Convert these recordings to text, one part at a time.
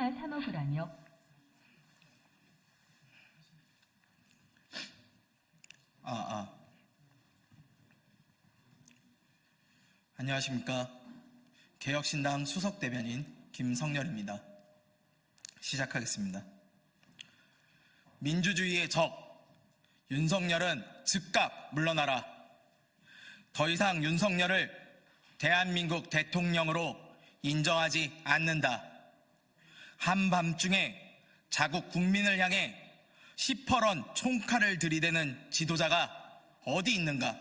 법이나 사먹으라며 안녕하십니까. 개혁신당 수석대변인 김성렬입니다. 시작하겠습니다. 민주주의의 적, 윤석열은 즉각 물러나라. 더 이상 윤석열을 대한민국 대통령으로 인정하지 않는다. 한밤중에 자국 국민을 향해 시퍼런 총칼을 들이대는 지도자가 어디 있는가?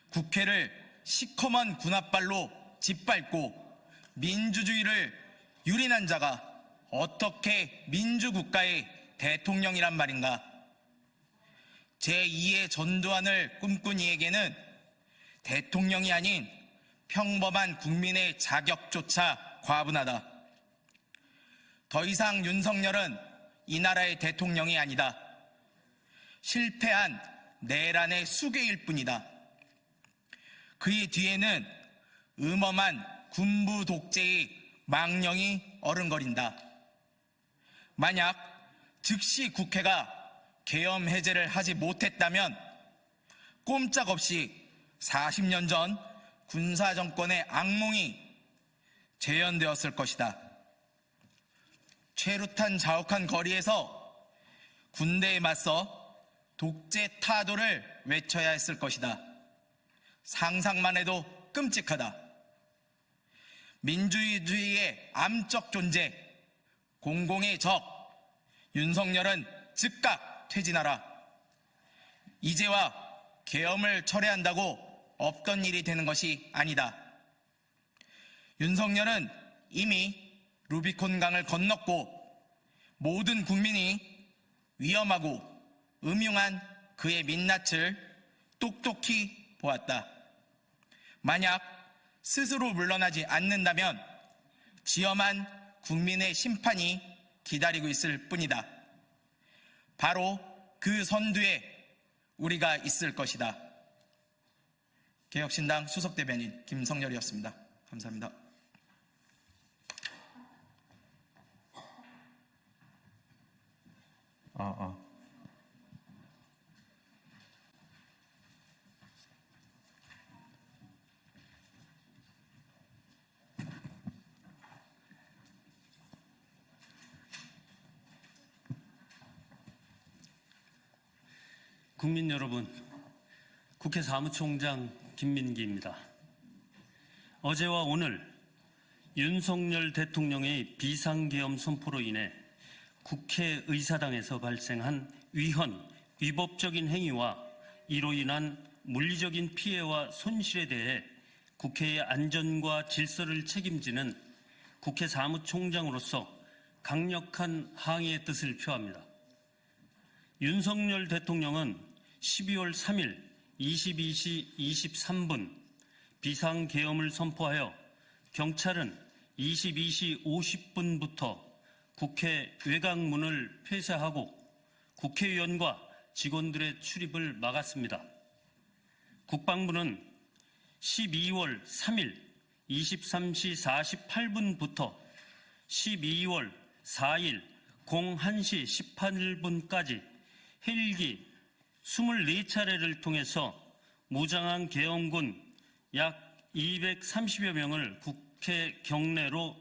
국회를 시커먼 군홧발로 짓밟고 민주주의를 유린한 자가 어떻게 민주국가의 대통령이란 말인가? 제2의 전두환을 꿈꾼 이에게는 대통령이 아닌 평범한 국민의 자격조차 과분하다. 더 이상 윤석열은 이 나라의 대통령이 아니다. 실패한 내란의 수괴일 뿐이다. 그의 뒤에는 음험한 군부 독재의 망령이 어른거린다. 만약 즉시 국회가 계엄 해제를 하지 못했다면 꼼짝없이 40년 전 군사정권의 악몽이 재현되었을 것이다. 최루탄 자욱한 거리에서 군대에 맞서 독재 타도를 외쳐야 했을 것이다. 상상만 해도 끔찍하다. 민주주의의 암적 존재, 공공의 적, 윤석열은 즉각 퇴진하라. 이제와 계엄을 철회한다고 없던 일이 되는 것이 아니다. 윤석열은 이미 루비콘강을 건넜고 모든 국민이 위험하고 음흉한 그의 민낯을 똑똑히 보았다. 만약 스스로 물러나지 않는다면 지엄한 국민의 심판이 기다리고 있을 뿐이다. 바로 그 선두에 우리가 있을 것이다. 개혁신당 수석대변인 김성렬이었습니다. 감사합니다. 국민 여러분, 국회 사무총장 김민기입니다. 어제와 오늘 윤석열 대통령의 비상계엄 선포로 인해 국회의사당에서 발생한 위헌, 위법적인 행위와 이로 인한 물리적인 피해와 손실에 대해 국회의 안전과 질서를 책임지는 국회 사무총장으로서 강력한 항의의 뜻을 표합니다. 윤석열 대통령은 12월 3일 22시 23분 비상계엄을 선포하여 경찰은 22시 50분부터 국회 외곽문을 폐쇄하고 국회의원과 직원들의 출입을 막았습니다. 국방부는 12월 3일 23시 48분부터 12월 4일 01시 18분까지 헬기 24차례를 통해서 무장한 계엄군 약 230여 명을 국회 경내로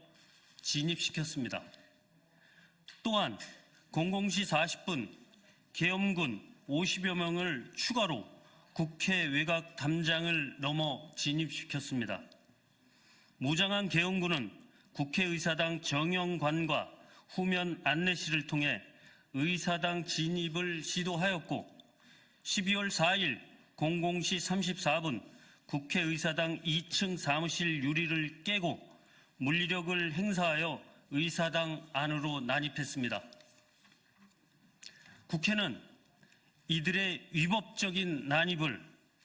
진입시켰습니다. 또한 00시 40분 계엄군 50여 명을 추가로 국회 외곽 담장을 넘어 진입시켰습니다. 무장한 계엄군은 국회의사당 정영관과 후면 안내실을 통해 의사당 진입을 시도하였고 12월 4일 00시 34분 국회의사당 2층 사무실 유리를 깨고 물리력을 행사하여 의사당 안으로 난입했습니다. 국회는 이들의 위법적인 난입을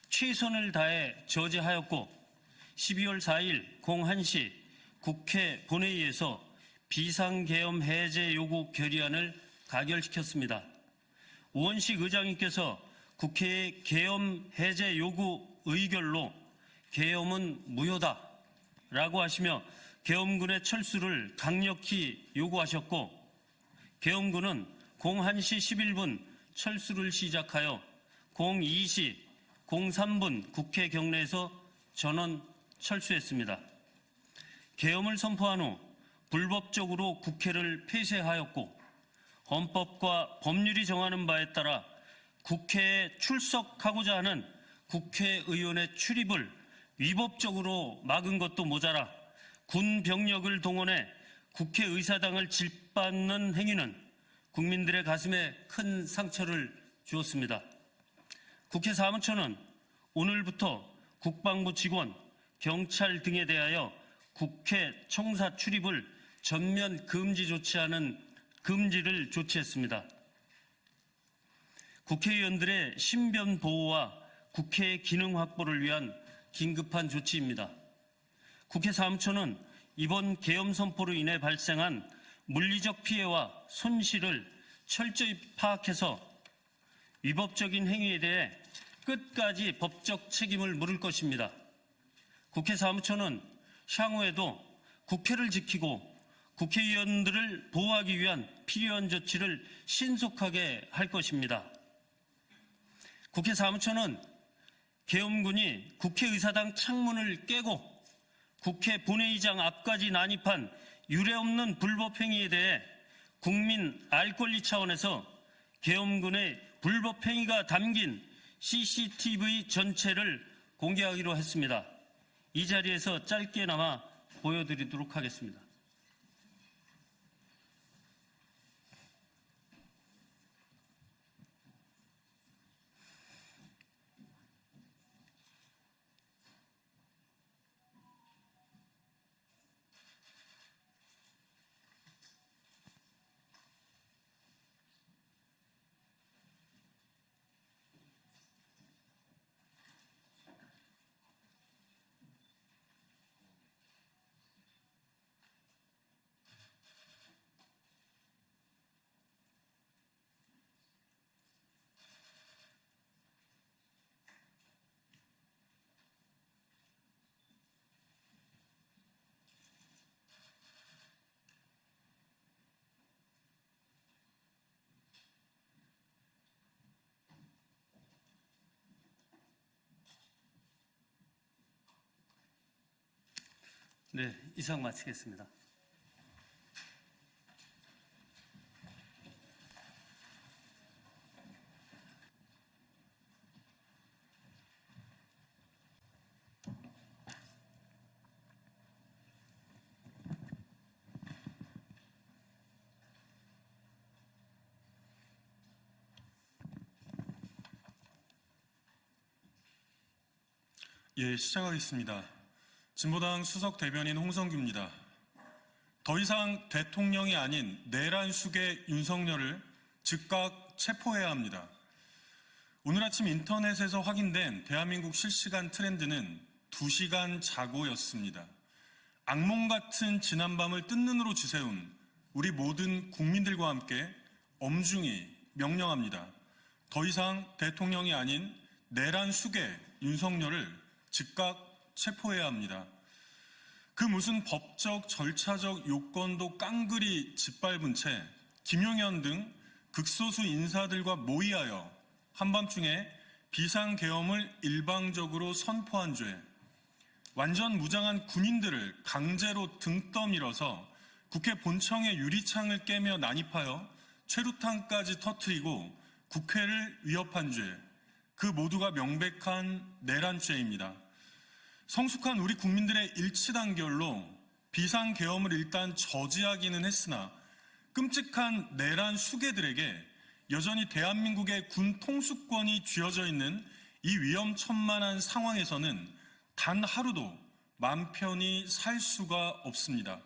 최선을 다해 저지하였고 12월 4일 01시 국회 본회의에서 비상계엄 해제 요구 결의안을 가결시켰습니다. 우원식 의장님께서 국회의 계엄 해제 요구 의결로 계엄은 무효다라고 하시며 계엄군의 철수를 강력히 요구하셨고 계엄군은 01시 11분 철수를 시작하여 02시 03분 국회 경내에서 전원 철수했습니다. 계엄을 선포한 후 불법적으로 국회를 폐쇄하였고 헌법과 법률이 정하는 바에 따라 국회에 출석하고자 하는 국회의원의 출입을 위법적으로 막은 것도 모자라 군 병력을 동원해 국회의사당을 짓밟는 행위는 국민들의 가슴에 큰 상처를 주었습니다. 국회 사무처는 오늘부터 국방부 직원, 경찰 등에 대하여 국회 청사 출입을 전면 금지 조치하는 금지를 조치했습니다. 국회의원들의 신변 보호와 국회의 기능 확보를 위한 긴급한 조치입니다. 국회 사무처는 이번 계엄 선포로 인해 발생한 물리적 피해와 손실을 철저히 파악해서 위법적인 행위에 대해 끝까지 법적 책임을 물을 것입니다. 국회 사무처는 향후에도 국회를 지키고 국회의원들을 보호하기 위한 필요한 조치를 신속하게 할 것입니다. 국회 사무처는 계엄군이 국회의사당 창문을 깨고 국회 본회의장 앞까지 난입한 유례없는 불법 행위에 대해 국민 알 권리 차원에서 계엄군의 불법 행위가 담긴 CCTV 전체를 공개하기로 했습니다. 이 자리에서 짧게나마 보여드리도록 하겠습니다. 네, 이상 마치겠습니다. 예, 시작하겠습니다. 진보당 수석 대변인 홍성규입니다. 더 이상 대통령이 아닌 내란 수계 윤석열을 즉각 체포해야 합니다. 오늘 아침 인터넷에서 확인된 대한민국 실시간 트렌드는 2시간 자고였습니다. 악몽 같은 지난밤을 뜬 눈으로 지새운 우리 모든 국민들과 함께 엄중히 명령합니다. 더 이상 대통령이 아닌 내란 수계 윤석열을 즉각 체포해야 합니다. 그 무슨 법적, 절차적 요건도 깡그리 짓밟은 채 김용현 등 극소수 인사들과 모의하여 한밤중에 비상계엄을 일방적으로 선포한 죄, 완전 무장한 군인들을 강제로 등 떠밀어서 국회 본청의 유리창을 깨며 난입하여 최루탄까지 터뜨리고 국회를 위협한 죄, 그 모두가 명백한 내란죄입니다. 성숙한 우리 국민들의 일치단결로 비상계엄을 일단 저지하기는 했으나 끔찍한 내란 수괴들에게 여전히 대한민국의 군 통수권이 쥐어져 있는 이 위험천만한 상황에서는 단 하루도 맘 편히 살 수가 없습니다.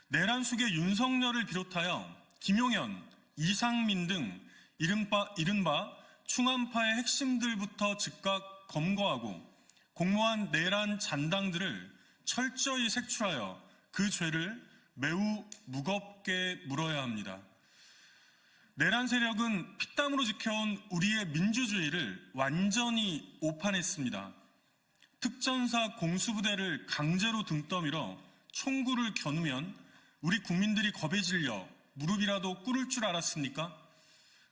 내란 수괴 윤석열을 비롯하여 김용현, 이상민 등 이른바 충암파의 핵심들부터 즉각 검거하고 공모한 내란 잔당들을 철저히 색출하여 그 죄를 매우 무겁게 물어야 합니다. 내란 세력은 피땀으로 지켜온 우리의 민주주의를 완전히 오판했습니다. 특전사 공수부대를 강제로 등 떠밀어 총구를 겨누면 우리 국민들이 겁에 질려 무릎이라도 꿇을 줄 알았습니까?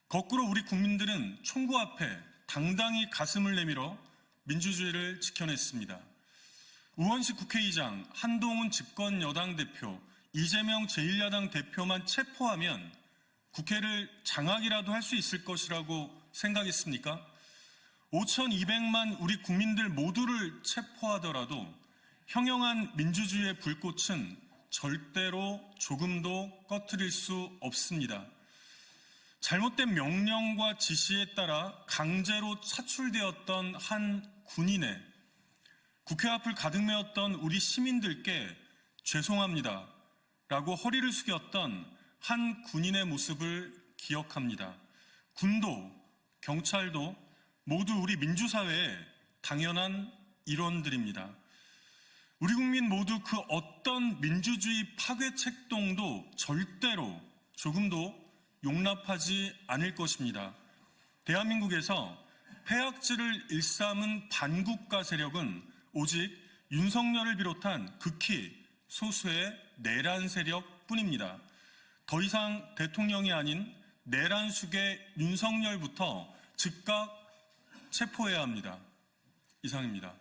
거꾸로 우리 국민들은 총구 앞에 당당히 가슴을 내밀어 민주주의를 지켜냈습니다. 우원식 국회의장, 한동훈 집권 여당 대표, 이재명 제1야당 대표만 체포하면 국회를 장악이라도 할 수 있을 것이라고 생각했습니까? 5,200만 우리 국민들 모두를 체포하더라도 형용한 민주주의의 불꽃은 절대로 조금도 꺼트릴 수 없습니다. 잘못된 명령과 지시에 따라 강제로 차출되었던 한 군인의 국회 앞을 가득 메웠던 우리 시민들께 죄송합니다 라고 허리를 숙였던 한 군인의 모습을 기억합니다. 군도 경찰도 모두 우리 민주사회의 당연한 일원들입니다. 우리 국민 모두 그 어떤 민주주의 파괴 책동도 절대로 조금도 용납하지 않을 것입니다. 대한민국에서 폐악질을 일삼은 반국가 세력은 오직 윤석열을 비롯한 극히 소수의 내란 세력뿐입니다. 더 이상 대통령이 아닌 내란숙의 윤석열부터 즉각 체포해야 합니다. 이상입니다.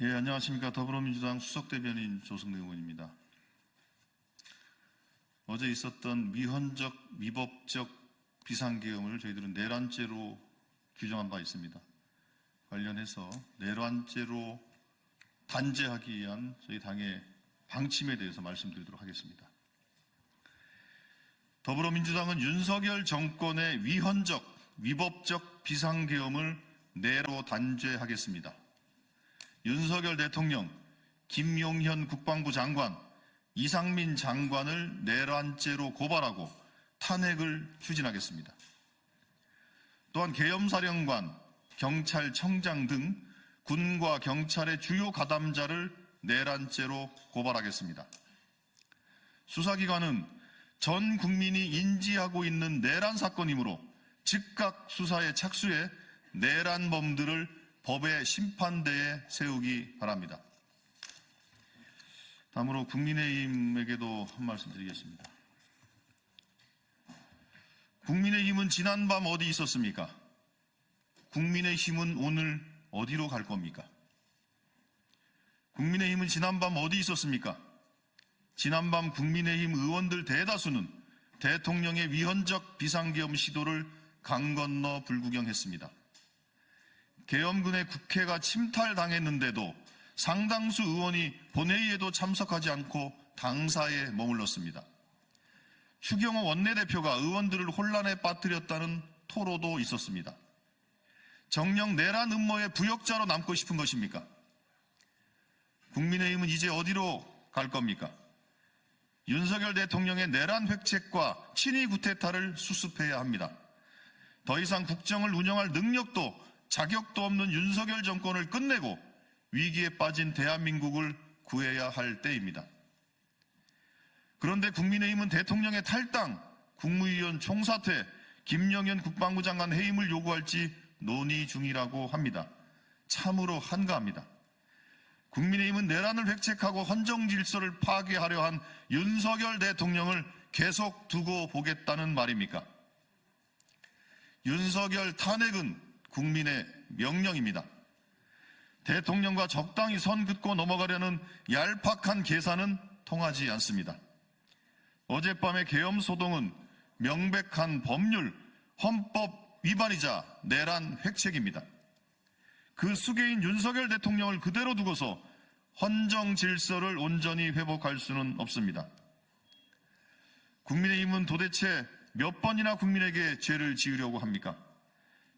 예, 안녕하십니까. 더불어민주당 수석대변인 조승래 의원입니다. 어제 있었던 미헌적, 미법적 비상계엄을 저희들은 내란죄로 규정한 바 있습니다. 관련해서 내란죄로 단죄하기 위한 저희 당의 방침에 대해서 말씀드리도록 하겠습니다. 더불어민주당은 윤석열 정권의 위헌적, 위법적 비상계엄을 내로 단죄하겠습니다. 윤석열 대통령, 김용현 국방부 장관, 이상민 장관을 내란죄로 고발하고 탄핵을 추진하겠습니다. 또한 계엄사령관, 경찰청장 등 군과 경찰의 주요 가담자를 내란죄로 고발하겠습니다. 수사기관은 전 국민이 인지하고 있는 내란 사건이므로 즉각 수사에 착수해 내란범들을 법의 심판대에 세우기 바랍니다. 다음으로 국민의힘에게도 한 말씀 드리겠습니다. 국민의힘은 지난밤 어디 있었습니까? 국민의힘은 오늘 어디로 갈 겁니까? 국민의힘은 지난밤 어디 있었습니까? 지난밤 국민의힘 의원들 대다수는 대통령의 위헌적 비상계엄 시도를 강 건너 불구경했습니다. 계엄군의 국회가 침탈당했는데도 상당수 의원이 본회의에도 참석하지 않고 당사에 머물렀습니다. 추경호 원내대표가 의원들을 혼란에 빠뜨렸다는 토로도 있었습니다. 정녕 내란 음모의 부역자로 남고 싶은 것입니까? 국민의힘은 이제 어디로 갈 겁니까? 윤석열 대통령의 내란 획책과 친위 구테타를 수습해야 합니다. 더 이상 국정을 운영할 능력도 자격도 없는 윤석열 정권을 끝내고 위기에 빠진 대한민국을 구해야 할 때입니다. 그런데 국민의힘은 대통령의 탈당, 국무위원 총사퇴, 김영현 국방부 장관 해임을 요구할지 논의 중이라고 합니다. 참으로 한가합니다. 국민의힘은 내란을 획책하고 헌정 질서를 파괴하려 한 윤석열 대통령을 계속 두고 보겠다는 말입니까? 윤석열 탄핵은 국민의 명령입니다. 대통령과 적당히 선 긋고 넘어가려는 얄팍한 계산은 통하지 않습니다. 어젯밤의 계엄 소동은 명백한 법률, 헌법 위반이자 내란 획책입니다. 그 수괴인 윤석열 대통령을 그대로 두고서 헌정 질서를 온전히 회복할 수는 없습니다. 국민의힘은 도대체 몇 번이나 국민에게 죄를 지으려고 합니까?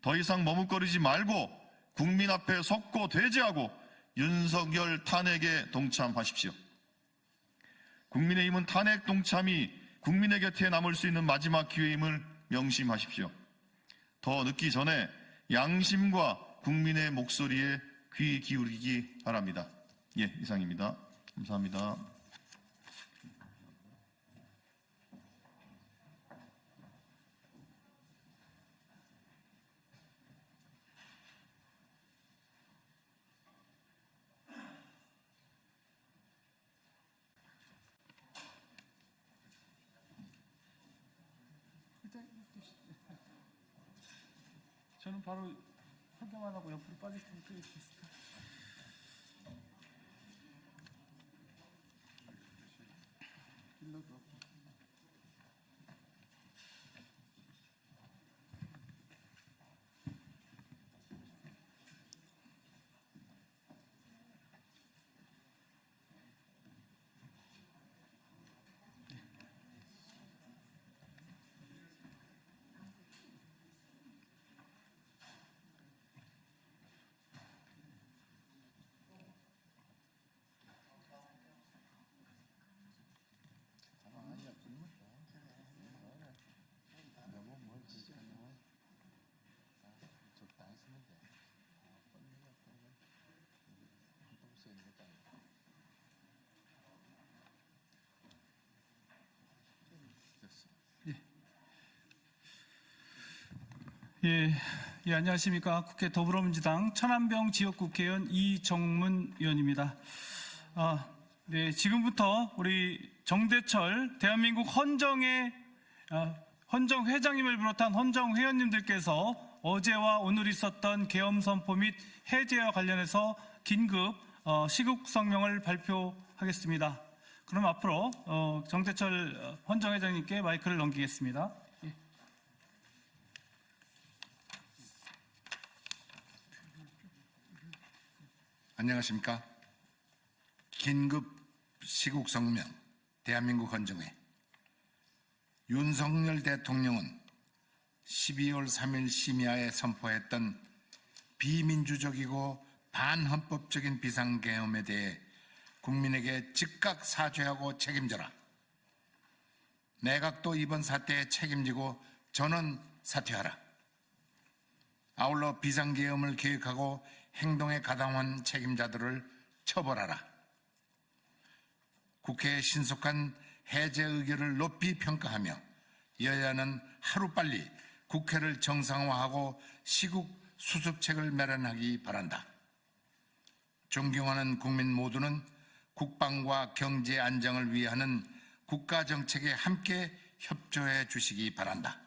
더 이상 머뭇거리지 말고 국민 앞에 섰고 대제하고 윤석열 탄핵에 동참하십시오. 국민의힘은 탄핵 동참이 국민의 곁에 남을 수 있는 마지막 기회임을 명심하십시오. 더 늦기 전에 양심과 국민의 목소리에 귀 기울이기 바랍니다. 예, 이상입니다. 감사합니다. 저는 바로 설명만 하고 옆으로 빠질 테니까 이렇게 있을까? 길러도 없고. 예, 안녕하십니까. 국회 더불어민주당 천안병 지역국회의원 이정문 의원입니다. 네, 지금부터 우리 정대철 대한민국 헌정 회장님을 비롯한 헌정 회원님들께서 어제와 오늘 있었던 계엄 선포 및 해제와 관련해서 긴급 시국 성명을 발표하겠습니다. 그럼 앞으로 정대철 헌정 회장님께 마이크를 넘기겠습니다. 안녕하십니까. 긴급 시국 성명 대한민국 헌정회. 윤석열 대통령은 12월 3일 심야에 선포했던 비민주적이고 반헌법적인 비상계엄에 대해 국민에게 즉각 사죄하고 책임져라. 내각도 이번 사태에 책임지고 전원 사퇴하라. 아울러 비상계엄을 계획하고 행동에 가담한 책임자들을 처벌하라. 국회의 신속한 해제 의결을 높이 평가하며 여야는 하루빨리 국회를 정상화하고 시국 수습책을 마련하기 바란다. 존경하는 국민 모두는 국방과 경제 안정을 위하는 국가 정책에 함께 협조해 주시기 바란다.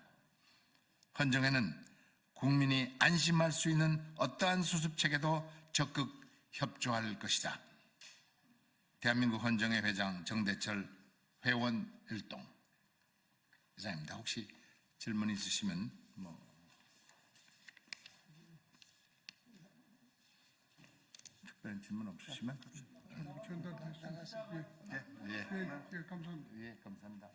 헌정회는 국민이 안심할 수 있는 어떠한 수습책에도 적극 협조할 것이다. 대한민국 헌정회 회장 정대철 회원 일동 이상입니다. 혹시 질문 있으시면 특별한 질문 없으시면 전달됐습니다. 예, 감사합니다. 예, 감사합니다.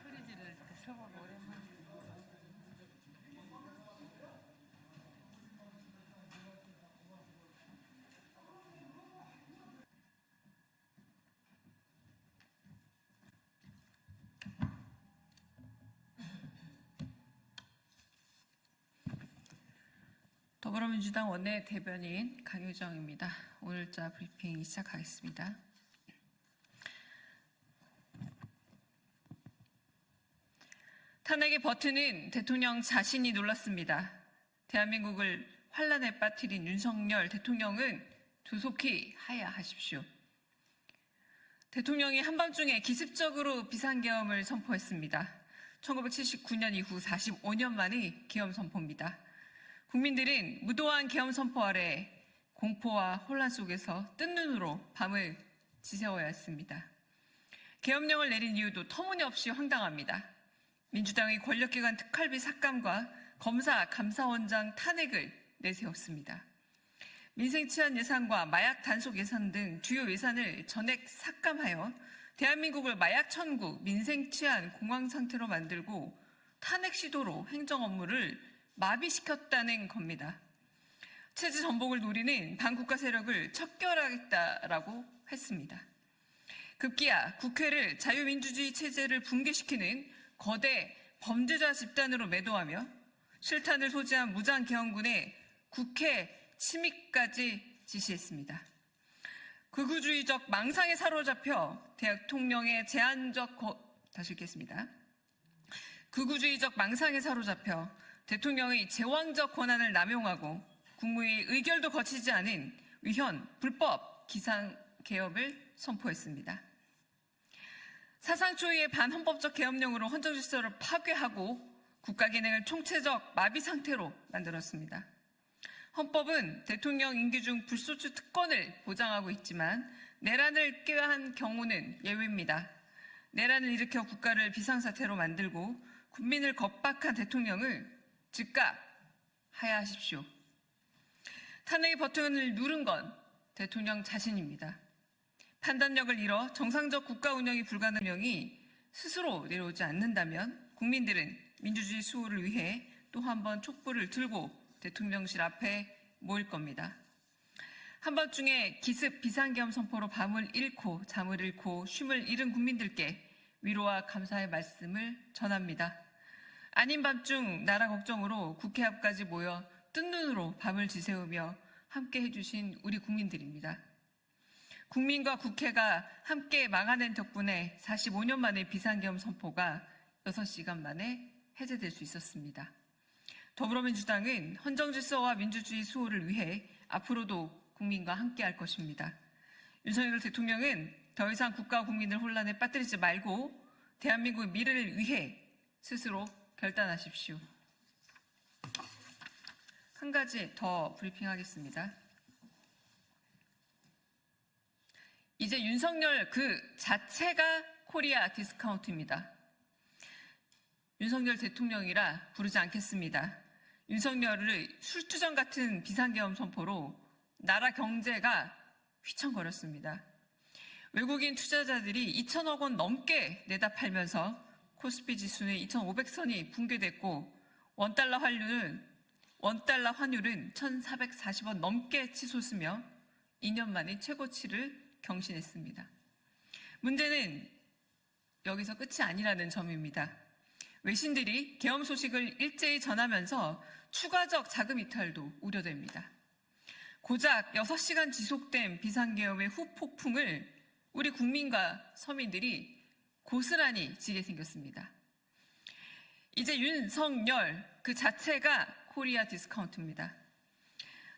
소리지를 이렇게 서보고 오랜만에. 더불어민주당 원내대변인 강효정입니다. 오늘자 브리핑 시작하겠습니다. 탄핵의 버튼은 대통령 자신이 눌렀습니다. 대한민국을 환란에 빠뜨린 윤석열 대통령은 조속히 하야하십시오. 대통령이 한밤중에 기습적으로 비상계엄을 선포했습니다. 1979년 이후 45년 만의 계엄 선포입니다. 국민들은 무도한 계엄 선포 아래 공포와 혼란 속에서 뜬 눈으로 밤을 지새워야 했습니다. 계엄령을 내린 이유도 터무니없이 황당합니다. 민주당의 권력기관 특활비 삭감과 검사, 감사원장 탄핵을 내세웠습니다. 민생 치안 예산과 마약 단속 예산 등 주요 예산을 전액 삭감하여 대한민국을 마약 천국, 민생 치안 공황 상태로 만들고 탄핵 시도로 행정 업무를 마비시켰다는 겁니다. 체제 전복을 노리는 반국가 세력을 척결하겠다라고 했습니다. 급기야 국회를 자유민주주의 체제를 붕괴시키는 거대 범죄자 집단으로 매도하며 실탄을 소지한 무장개헌군의 국회 침입까지 지시했습니다. 극우주의적 망상에 사로잡혀 대통령의 다시 읽겠습니다. 극우주의적 망상에 사로잡혀 대통령의 제왕적 권한을 남용하고 국무회의 의결도 거치지 않은 위헌, 불법 기상개혁을 선포했습니다. 사상초유의 반헌법적 계엄령으로 헌정질서를 파괴하고 국가기능을 총체적 마비 상태로 만들었습니다. 헌법은 대통령 임기 중 불소추 특권을 보장하고 있지만 내란을 꾀한 경우는 예외입니다. 내란을 일으켜 국가를 비상사태로 만들고 국민을 겁박한 대통령을 즉각 하야하십시오. 탄핵의 버튼을 누른 건 대통령 자신입니다. 판단력을 잃어 정상적 국가 운영이 불가능한 명이 스스로 내려오지 않는다면 국민들은 민주주의 수호를 위해 또 한 번 촛불을 들고 대통령실 앞에 모일 겁니다. 한밤중에 기습 비상계엄 선포로 밤을 잃고 잠을 잃고 쉼을 잃은 국민들께 위로와 감사의 말씀을 전합니다. 아닌 밤중 나라 걱정으로 국회 앞까지 모여 뜬 눈으로 밤을 지새우며 함께 해주신 우리 국민들입니다. 국민과 국회가 함께 막아낸 덕분에 45년 만에 비상계엄 선포가 6시간 만에 해제될 수 있었습니다. 더불어민주당은 헌정질서와 민주주의 수호를 위해 앞으로도 국민과 함께할 것입니다. 윤석열 대통령은 더 이상 국가와 국민을 혼란에 빠뜨리지 말고 대한민국의 미래를 위해 스스로 결단하십시오. 한 가지 더 브리핑하겠습니다. 이제 윤석열 그 자체가 코리아 디스카운트입니다. 윤석열 대통령이라 부르지 않겠습니다. 윤석열을 술주정 같은 비상계엄 선포로 나라 경제가 휘청거렸습니다. 외국인 투자자들이 2천억 원 넘게 내다 팔면서 코스피 지수는 2,500선이 붕괴됐고 원달러 환율은 1,440원 넘게 치솟으며 2년 만에 최고치를 경신했습니다. 문제는 여기서 끝이 아니라는 점입니다. 외신들이 계엄 소식을 일제히 전하면서 추가적 자금 이탈도 우려됩니다. 고작 6시간 지속된 비상계엄의 후폭풍을 우리 국민과 서민들이 고스란히 지게 생겼습니다. 이제 윤석열 그 자체가 코리아 디스카운트입니다.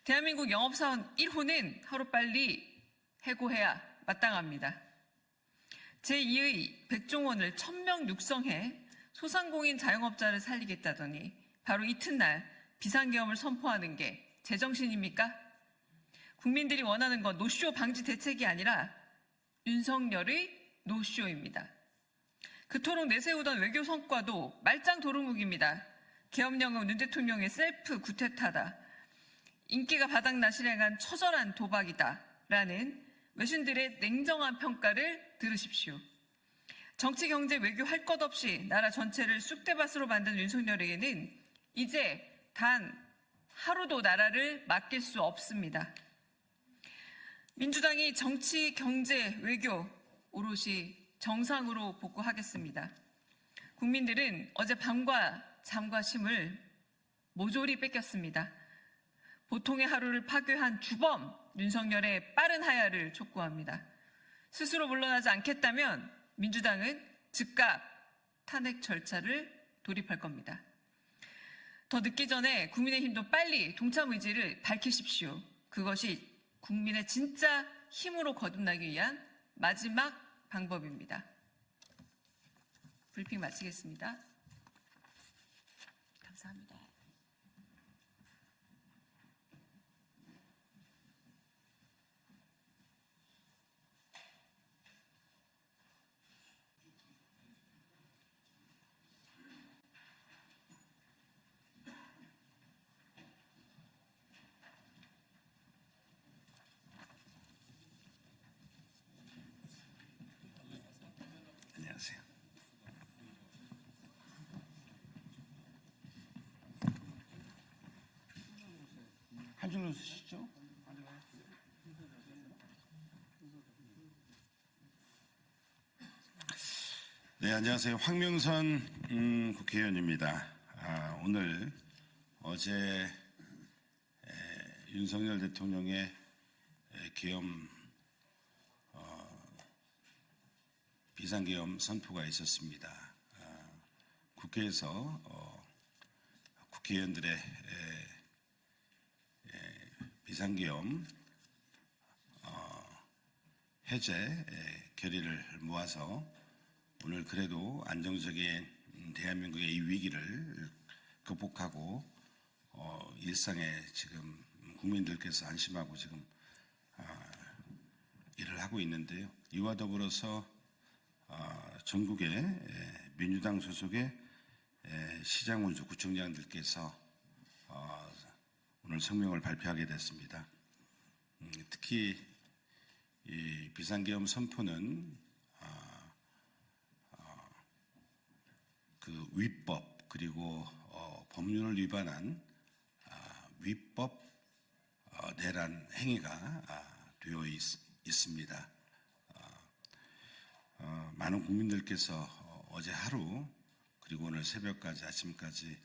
대한민국 영업사원 1호는 하루빨리 해고해야 마땅합니다. 제2의 백종원을 1000명 육성해 소상공인 자영업자를 살리겠다더니 바로 이튿날 비상계엄을 선포하는 게 제정신입니까? 국민들이 원하는 건 노쇼 방지 대책이 아니라 윤석열의 노쇼입니다. 그토록 내세우던 외교 성과도 말짱 도루묵입니다. 계엄령은 윤 대통령의 셀프 구태타다. 인기가 바닥나 실행한 처절한 도박이다. 라는 외신들의 냉정한 평가를 들으십시오. 정치, 경제, 외교 할 것 없이 나라 전체를 쑥대밭으로 만든 윤석열에게는 이제 단 하루도 나라를 맡길 수 없습니다. 민주당이 정치, 경제, 외교 오롯이 정상으로 복구하겠습니다. 국민들은 어제 밤과 잠과 쉼을 모조리 뺏겼습니다. 보통의 하루를 파괴한 주범 윤석열의 빠른 하야를 촉구합니다. 스스로 물러나지 않겠다면 민주당은 즉각 탄핵 절차를 돌입할 겁니다. 더 늦기 전에 국민의힘도 빨리 동참 의지를 밝히십시오. 그것이 국민의 진짜 힘으로 거듭나기 위한 마지막 방법입니다. 브리핑 마치겠습니다. 감사합니다. 안녕하세요. 없으시죠? 네, 안녕하세요. 황명선 국회의원입니다. 오늘 어제 윤석열 대통령의 계엄 비상계엄 선포가 있었습니다. 국회에서 국회의원들의 비상계엄 해제 결의를 모아서 오늘 그래도 안정적인 대한민국의 이 위기를 극복하고 일상에 지금 국민들께서 안심하고 지금 일을 하고 있는데요. 이와 더불어서 전국의 민주당 소속의 시장군수 구청장들께서 오늘 성명을 발표하게 됐습니다. 특히 이 비상계엄 선포는 그 위법 그리고 법률을 위반한 위법 내란 행위가 되어 있습니다. 많은 국민들께서 어제 하루 그리고 오늘 새벽까지 아침까지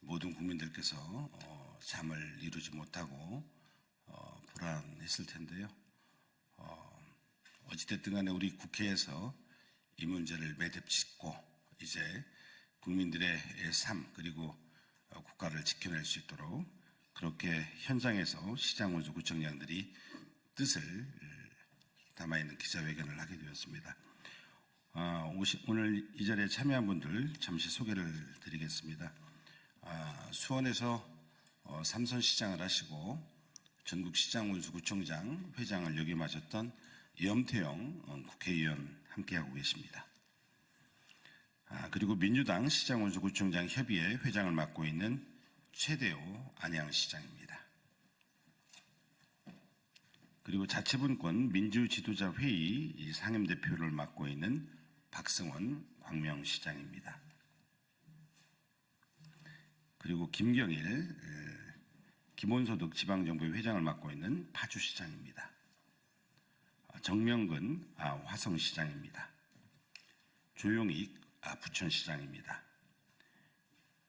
모든 국민들께서 잠을 이루지 못하고 불안했을 텐데요. 어찌됐든 간에 우리 국회에서 이 문제를 매듭짓고 이제 국민들의 삶 그리고 국가를 지켜낼 수 있도록 그렇게 현장에서 시장군수 구청장들이 뜻을 담아있는 기자회견을 하게 되었습니다. 오늘 이 자리에 참여한 분들 잠시 소개를 드리겠습니다. 수원에서 삼선시장을 하시고 전국 시장군수 구청장 회장을 역임하셨던 염태영 국회의원 함께하고 계십니다. 그리고 민주당 시장군수 구청장 협의회 회장을 맡고 있는 최대호 안양시장입니다. 그리고 자치분권 민주지도자회의 상임대표를 맡고 있는 박승원 광명시장입니다. 그리고 김경일 기본소득 지방정부회 회장을 맡고 있는 파주시장입니다. 정명근 화성시장입니다. 조용익 부천시장입니다.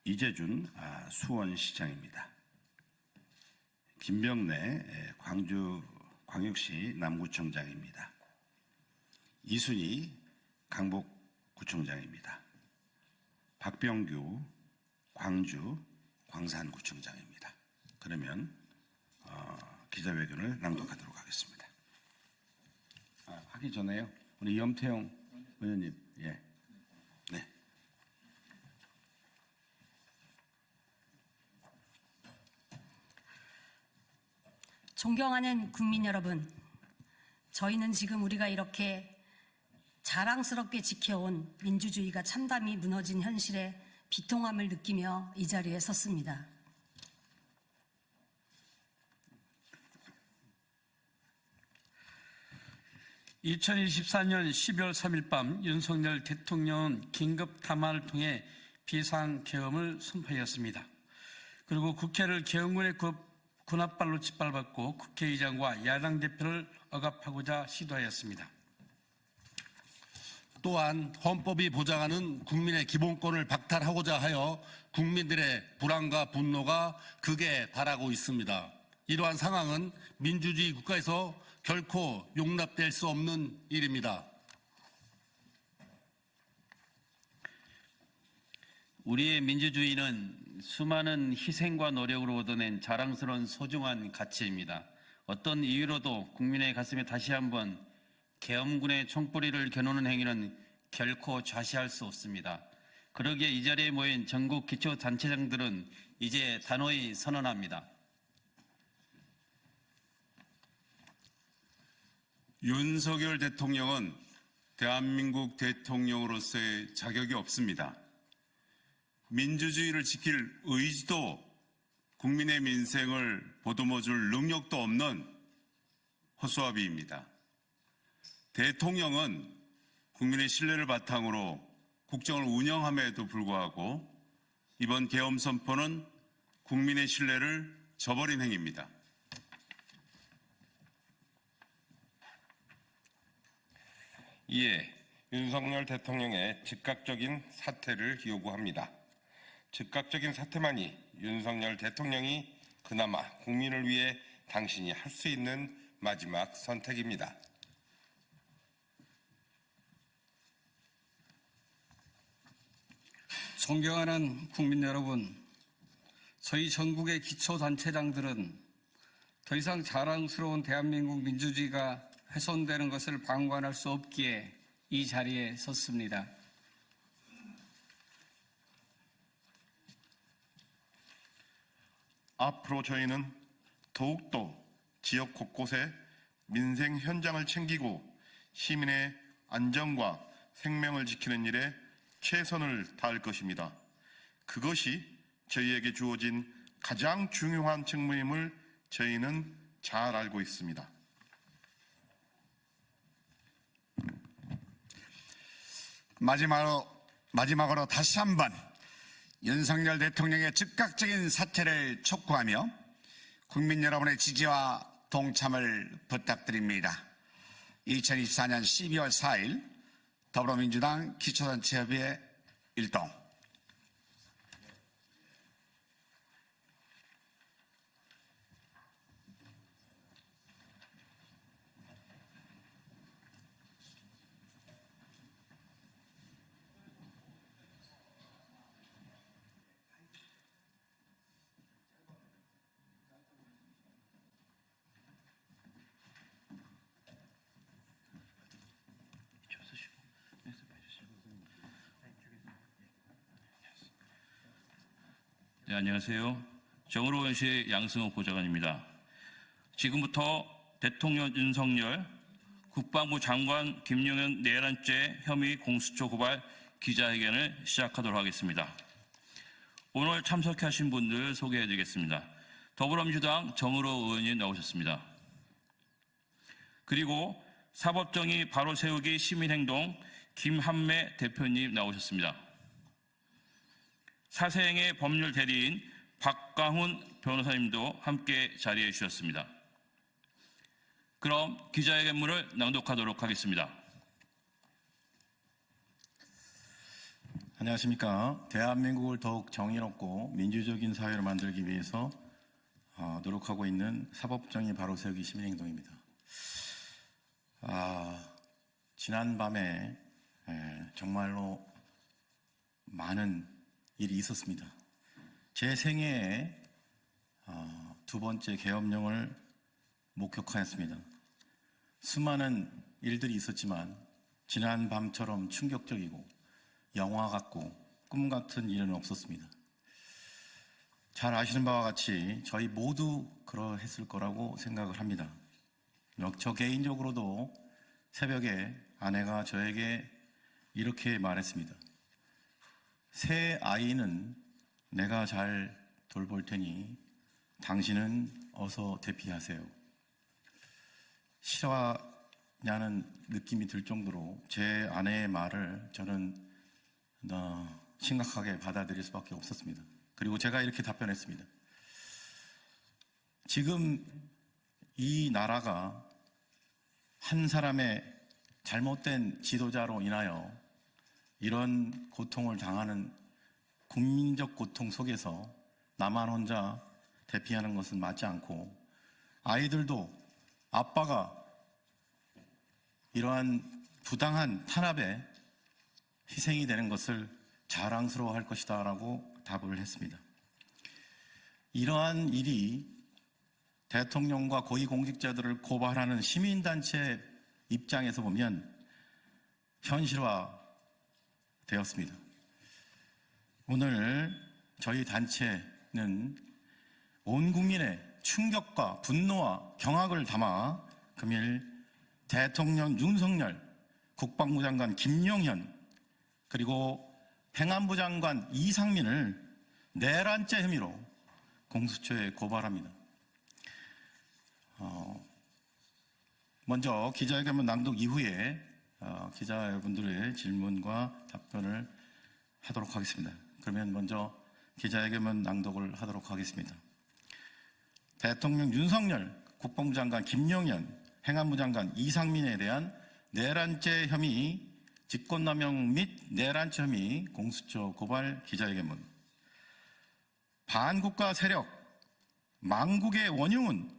이재준 수원시장입니다. 김병래 광주광역시 남구청장입니다. 이순희 강북구청장입니다. 박병규 광주 광산구청장입니다. 그러면 기자회견을 낭독하도록 하겠습니다. 하기 전에요. 우리 염태영 의원님, 예, 네. 존경하는 국민 여러분, 저희는 지금 우리가 이렇게 자랑스럽게 지켜온 민주주의가 참담히 무너진 현실에 비통함을 느끼며 이 자리에 섰습니다. (2024년 12월 3일) 밤 윤석열 대통령은 긴급 담화를 통해 비상계엄을 선포하였습니다. 그리고 국회를 계엄군의 군합발로 짓밟았고 국회의장과 야당 대표를 억압하고자 시도하였습니다. 또한 헌법이 보장하는 국민의 기본권을 박탈하고자 하여 국민들의 불안과 분노가 극에 달하고 있습니다. 이러한 상황은 민주주의 국가에서 결코 용납될 수 없는 일입니다. 우리의 민주주의는 수많은 희생과 노력으로 얻어낸 자랑스러운 소중한 가치입니다. 어떤 이유로도 국민의 가슴에 다시 한번 계엄군의 총뿌리를 겨누는 행위는 결코 좌시할 수 없습니다. 그러기에 이 자리에 모인 전국 기초단체장들은 이제 단호히 선언합니다. 윤석열 대통령은 대한민국 대통령으로서의 자격이 없습니다. 민주주의를 지킬 의지도 국민의 민생을 보듬어줄 능력도 없는 허수아비입니다. 대통령은 국민의 신뢰를 바탕으로 국정을 운영함에도 불구하고 이번 계엄 선포는 국민의 신뢰를 저버린 행위입니다. 이에 윤석열 대통령의 즉각적인 사퇴를 요구합니다. 즉각적인 사퇴만이 윤석열 대통령이 그나마 국민을 위해 당신이 할 수 있는 마지막 선택입니다. 존경하는 국민 여러분, 저희 전국의 기초단체장들은 더 이상 자랑스러운 대한민국 민주주의가 훼손되는 것을 방관할 수 없기에 이 자리에 섰습니다. 앞으로 저희는 더욱더 지역 곳곳에 민생 현장을 챙기고 시민의 안전과 생명을 지키는 일에 최선을 다할 것입니다. 그것이 저희에게 주어진 가장 중요한 책무임을 저희는 잘 알고 있습니다. 마지막으로 다시 한번 윤석열 대통령의 즉각적인 사퇴를 촉구하며 국민 여러분의 지지와 동참을 부탁드립니다. 2024년 12월 4일 더불어민주당 기초단체협의회 1동. 네, 안녕하세요. 정의로운시의 양승호 보좌관입니다. 지금부터 대통령 윤석열, 국방부 장관 김용현 내란죄 혐의 공수처 고발 기자회견을 시작하도록 하겠습니다. 오늘 참석하신 분들 소개해드리겠습니다. 더불어민주당 정의로 의원님 나오셨습니다. 그리고 사법정의 바로 세우기 시민행동 김한매 대표님 나오셨습니다. 사생의 법률 대리인 박강훈 변호사님도 함께 자리해 주셨습니다. 그럼 기자회견문을 낭독하도록 하겠습니다. 안녕하십니까. 대한민국을 더욱 정의롭고 민주적인 사회로 만들기 위해서 노력하고 있는 사법정의 바로 세우기 시민행동입니다. 지난 밤에 정말로 많은 일이 있었습니다. 제 생애에 두 번째 계엄령을 목격하였습니다. 수많은 일들이 있었지만 지난 밤처럼 충격적이고 영화 같고 꿈 같은 일은 없었습니다. 잘 아시는 바와 같이 저희 모두 그러했을 거라고 생각을 합니다. 저 개인적으로도 새벽에 아내가 저에게 이렇게 말했습니다. 새 아이는 내가 잘 돌볼 테니 당신은 어서 대피하세요. 실화냐는 느낌이 들 정도로 제 아내의 말을 저는 심각하게 받아들일 수밖에 없었습니다. 그리고 제가 이렇게 답변했습니다. 지금 이 나라가 한 사람의 잘못된 지도자로 인하여 이런 고통을 당하는 국민적 고통 속에서 나만 혼자 대피하는 것은 맞지 않고 아이들도 아빠가 이러한 부당한 탄압에 희생이 되는 것을 자랑스러워할 것이다 라고 답을 했습니다. 이러한 일이 대통령과 고위공직자들을 고발하는 시민단체 입장에서 보면 현실화 되었습니다. 오늘 저희 단체는 온 국민의 충격과 분노와 경악을 담아 금일 대통령 윤석열, 국방부 장관 김용현, 그리고 행안부 장관 이상민을 내란죄 혐의로 공수처에 고발합니다. 먼저 기자회견문 낭독 이후에 기자분들의 질문과 답변을 하도록 하겠습니다. 그러면 먼저 기자회견문 낭독을 하도록 하겠습니다. 대통령 윤석열, 국방부 장관 김용현, 행안부 장관 이상민에 대한 내란죄 혐의, 직권남용 및 내란죄 혐의 공수처 고발 기자회견문. 반국가 세력, 망국의 원흉은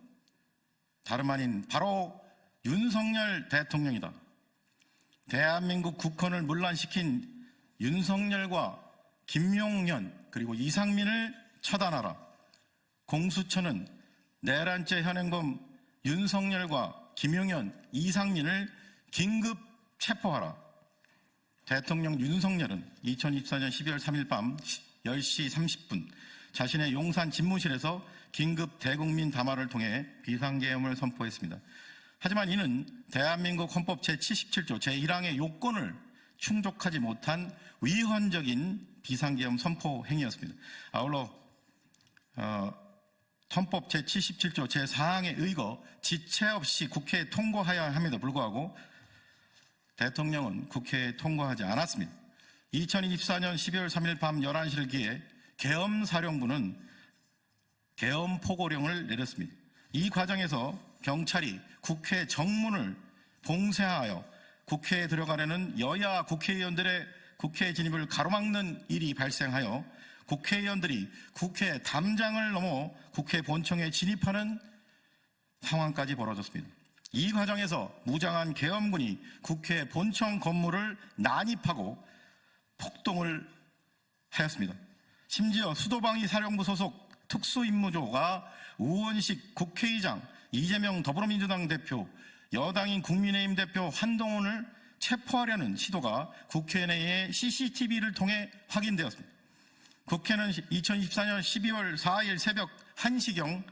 다름 아닌 바로 윤석열 대통령이다. 대한민국 국헌을 문란시킨 윤석열과 김용현 그리고 이상민을 처단하라. 공수처는 내란죄 현행범 윤석열과 김용현, 이상민을 긴급 체포하라. 대통령 윤석열은 2024년 12월 3일 밤 10시 30분 자신의 용산 집무실에서 긴급 대국민 담화를 통해 비상계엄을 선포했습니다. 하지만 이는 대한민국 헌법 제77조 제1항의 요건을 충족하지 못한 위헌적인 비상계엄 선포 행위였습니다. 아울러 헌법 제77조 제4항에 의거 지체 없이 국회에 통과해야 함에도 불구하고 대통령은 국회에 통과하지 않았습니다. 2024년 12월 3일 밤 11시를 기해 계엄사령부는 계엄 포고령을 내렸습니다. 이 과정에서 경찰이 국회 정문을 봉쇄하여 국회에 들어가려는 여야 국회의원들의 국회 진입을 가로막는 일이 발생하여 국회의원들이 국회 담장을 넘어 국회 본청에 진입하는 상황까지 벌어졌습니다. 이 과정에서 무장한 계엄군이 국회 본청 건물을 난입하고 폭동을 하였습니다. 심지어 수도방위 사령부 소속 특수임무조가 우원식 국회의장, 이재명 더불어민주당 대표, 여당인 국민의힘 대표 한동훈을 체포하려는 시도가 국회 내의 CCTV를 통해 확인되었습니다. 국회는 2024년 12월 4일 새벽 1시경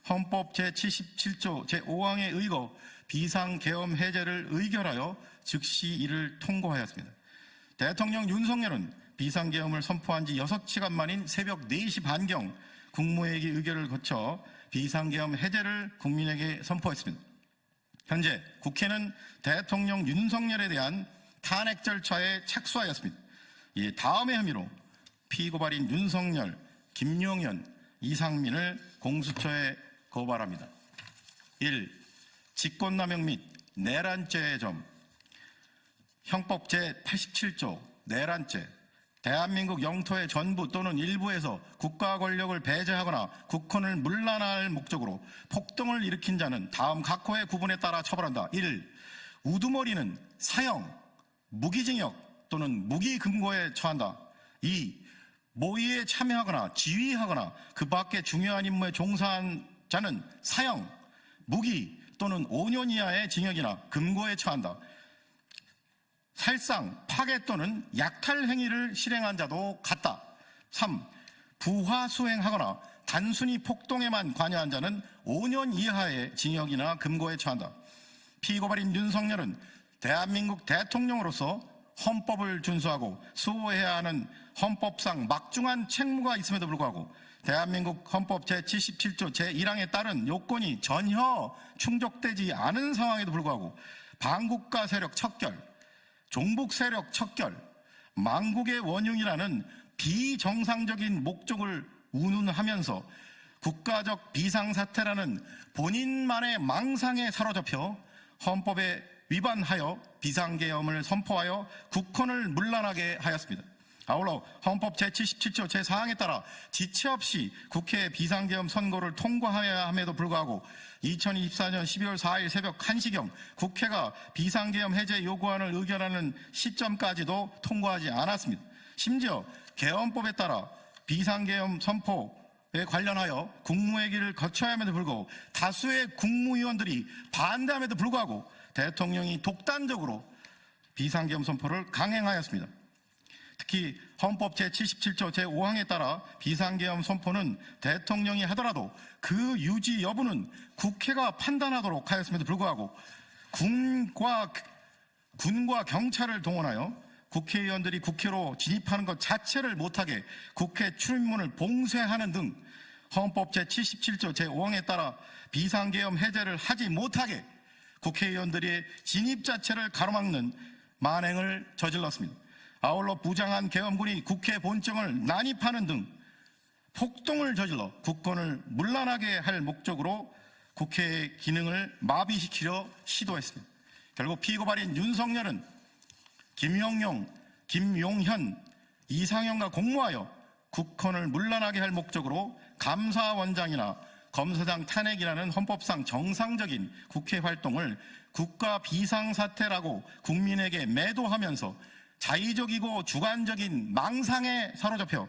헌법 제77조 제5항에 의거 비상계엄 해제를 의결하여 즉시 이를 통과하였습니다. 대통령 윤석열은 비상계엄을 선포한 지 6시간 만인 새벽 4시 반경 국무회의 의결을 거쳐 비상계엄 해제를 국민에게 선포했습니다. 현재 국회는 대통령 윤석열에 대한 탄핵 절차에 착수하였습니다. 이 다음의 혐의로 피고발인 윤석열, 김용현, 이상민을 공수처에 고발합니다. 1. 직권남용 및 내란죄의 점. 형법 제87조 내란죄. 대한민국 영토의 전부 또는 일부에서 국가 권력을 배제하거나 국헌을 문란할 목적으로 폭동을 일으킨 자는 다음 각호의 구분에 따라 처벌한다. 1. 우두머리는 사형, 무기징역 또는 무기금고에 처한다. 2. 모의에 참여하거나 지휘하거나 그 밖의 중요한 임무에 종사한 자는 사형, 무기 또는 5년 이하의 징역이나 금고에 처한다. 살상, 파괴 또는 약탈 행위를 실행한 자도 같다. 3. 부하 수행하거나 단순히 폭동에만 관여한 자는 5년 이하의 징역이나 금고에 처한다. 피고발인 윤석열은 대한민국 대통령으로서 헌법을 준수하고 수호해야 하는 헌법상 막중한 책무가 있음에도 불구하고 대한민국 헌법 제77조 제1항에 따른 요건이 전혀 충족되지 않은 상황에도 불구하고 반국가 세력 척결, 종북 세력 척결, 망국의 원흉이라는 비정상적인 목적을 운운하면서 국가적 비상사태라는 본인만의 망상에 사로잡혀 헌법에 위반하여 비상계엄을 선포하여 국헌을 문란하게 하였습니다. 아울러 헌법 제77조 제4항에 따라 지체 없이 국회 비상계엄 선고를 통과해야 함에도 불구하고 2024년 12월 4일 새벽 1시경 국회가 비상계엄 해제 요구안을 의결하는 시점까지도 통과하지 않았습니다. 심지어 계엄법에 따라 비상계엄 선포에 관련하여 국무회의를 거쳐야 함에도 불구하고 다수의 국무위원들이 반대함에도 불구하고 대통령이 독단적으로 비상계엄 선포를 강행하였습니다. 특히 헌법 제77조 제5항에 따라 비상계엄 선포는 대통령이 하더라도 그 유지 여부는 국회가 판단하도록 하였음에도 불구하고 군과 경찰을 동원하여 국회의원들이 국회로 진입하는 것 자체를 못하게 국회 출입문을 봉쇄하는 등 헌법 제77조 제5항에 따라 비상계엄 해제를 하지 못하게 국회의원들의 진입 자체를 가로막는 만행을 저질렀습니다. 아울러 부장한 계엄군이 국회 본청을 난입하는 등 폭동을 저질러 국권을 문란하게 할 목적으로 국회의 기능을 마비시키려 시도했습니다. 결국 피고발인 윤석열은 김용현, 이상현과 공모하여 국헌을 문란하게 할 목적으로 감사원장이나 검사장 탄핵이라는 헌법상 정상적인 국회 활동을 국가 비상사태라고 국민에게 매도하면서 자의적이고 주관적인 망상에 사로잡혀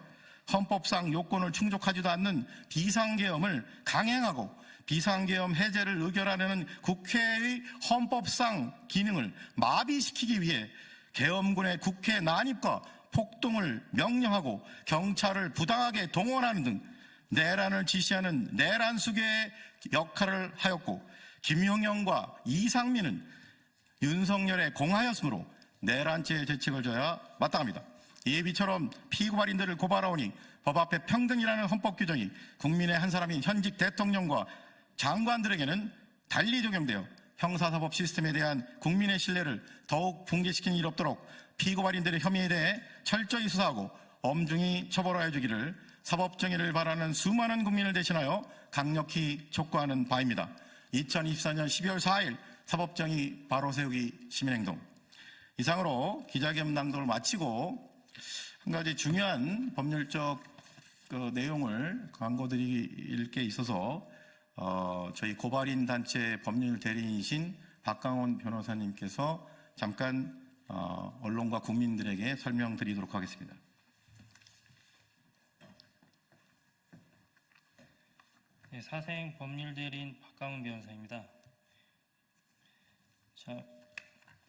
헌법상 요건을 충족하지도 않는 비상계엄을 강행하고 비상계엄 해제를 의결하려는 국회의 헌법상 기능을 마비시키기 위해 계엄군의 국회 난입과 폭동을 명령하고 경찰을 부당하게 동원하는 등 내란을 지시하는 내란수계의 역할을 하였고, 김용현과 이상민은 윤석열에 공하였으므로 내란죄 대책을 져야 마땅합니다. 예비처럼 피고발인들을 고발하오니 법 앞에 평등이라는 헌법 규정이 국민의 한 사람인 현직 대통령과 장관들에게는 달리 적용되어 형사사법 시스템에 대한 국민의 신뢰를 더욱 붕괴시키는 일 없도록 피고발인들의 혐의에 대해 철저히 수사하고 엄중히 처벌하여 주기를 사법정의를 바라는 수많은 국민을 대신하여 강력히 촉구하는 바입니다. 2024년 12월 4일 사법정의 바로세우기 시민행동. 이상으로 기자회견 낭독을 마치고 한 가지 중요한 법률적 내용을 광고드릴 게 있어서 저희 고발인 단체 법률 대리인이신 박강원 변호사님께서 잠깐 언론과 국민들에게 설명드리도록 하겠습니다. 네, 사생 법률 대리인 박강원 변호사입니다.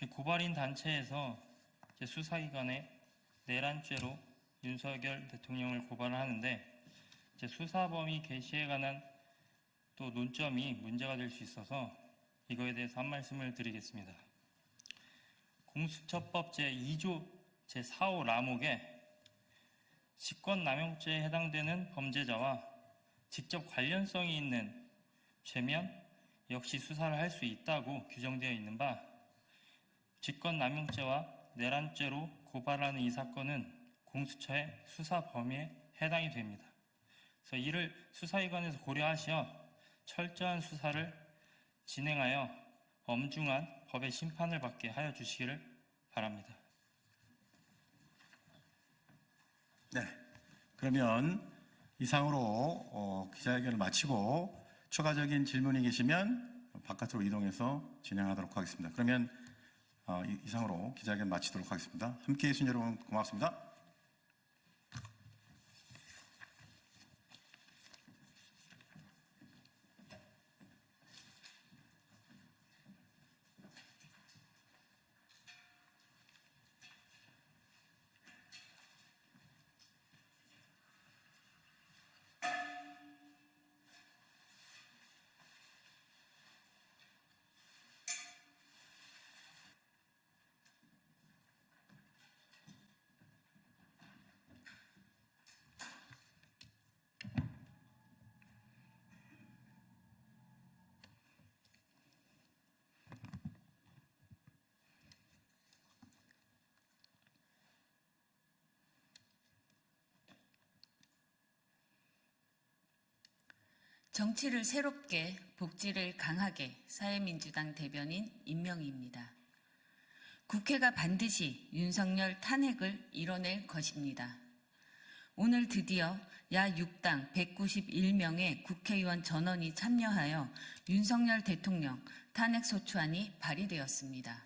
고발인 단체에서 수사기관에 내란죄로 윤석열 대통령을 고발을 하는데 수사 범위 개시에 관한 또 논점이 문제가 될 수 있어서 이거에 대해서 한 말씀을 드리겠습니다. 공수처법 제2조 제4호 라목에 직권남용죄에 해당되는 범죄자와 직접 관련성이 있는 죄면 역시 수사를 할 수 있다고 규정되어 있는 바, 직권남용죄와 내란죄로 고발하는 이 사건은 공수처의 수사 범위에 해당이 됩니다. 그래서 이를 수사기관에서 고려하시어 철저한 수사를 진행하여 엄중한 법의 심판을 받게 하여 주시기를 바랍니다. 네, 그러면 이상으로 기자회견을 마치고 추가적인 질문이 계시면 바깥으로 이동해서 진행하도록 하겠습니다. 그러면 이상으로 기자회견 마치도록 하겠습니다. 함께해 주신 여러분 고맙습니다. 정치를 새롭게, 복지를 강하게 사회민주당 대변인 임명희입니다. 국회가 반드시 윤석열 탄핵을 이뤄낼 것입니다. 오늘 드디어 야 6당 191명의 국회의원 전원이 참여하여 윤석열 대통령 탄핵소추안이 발의되었습니다.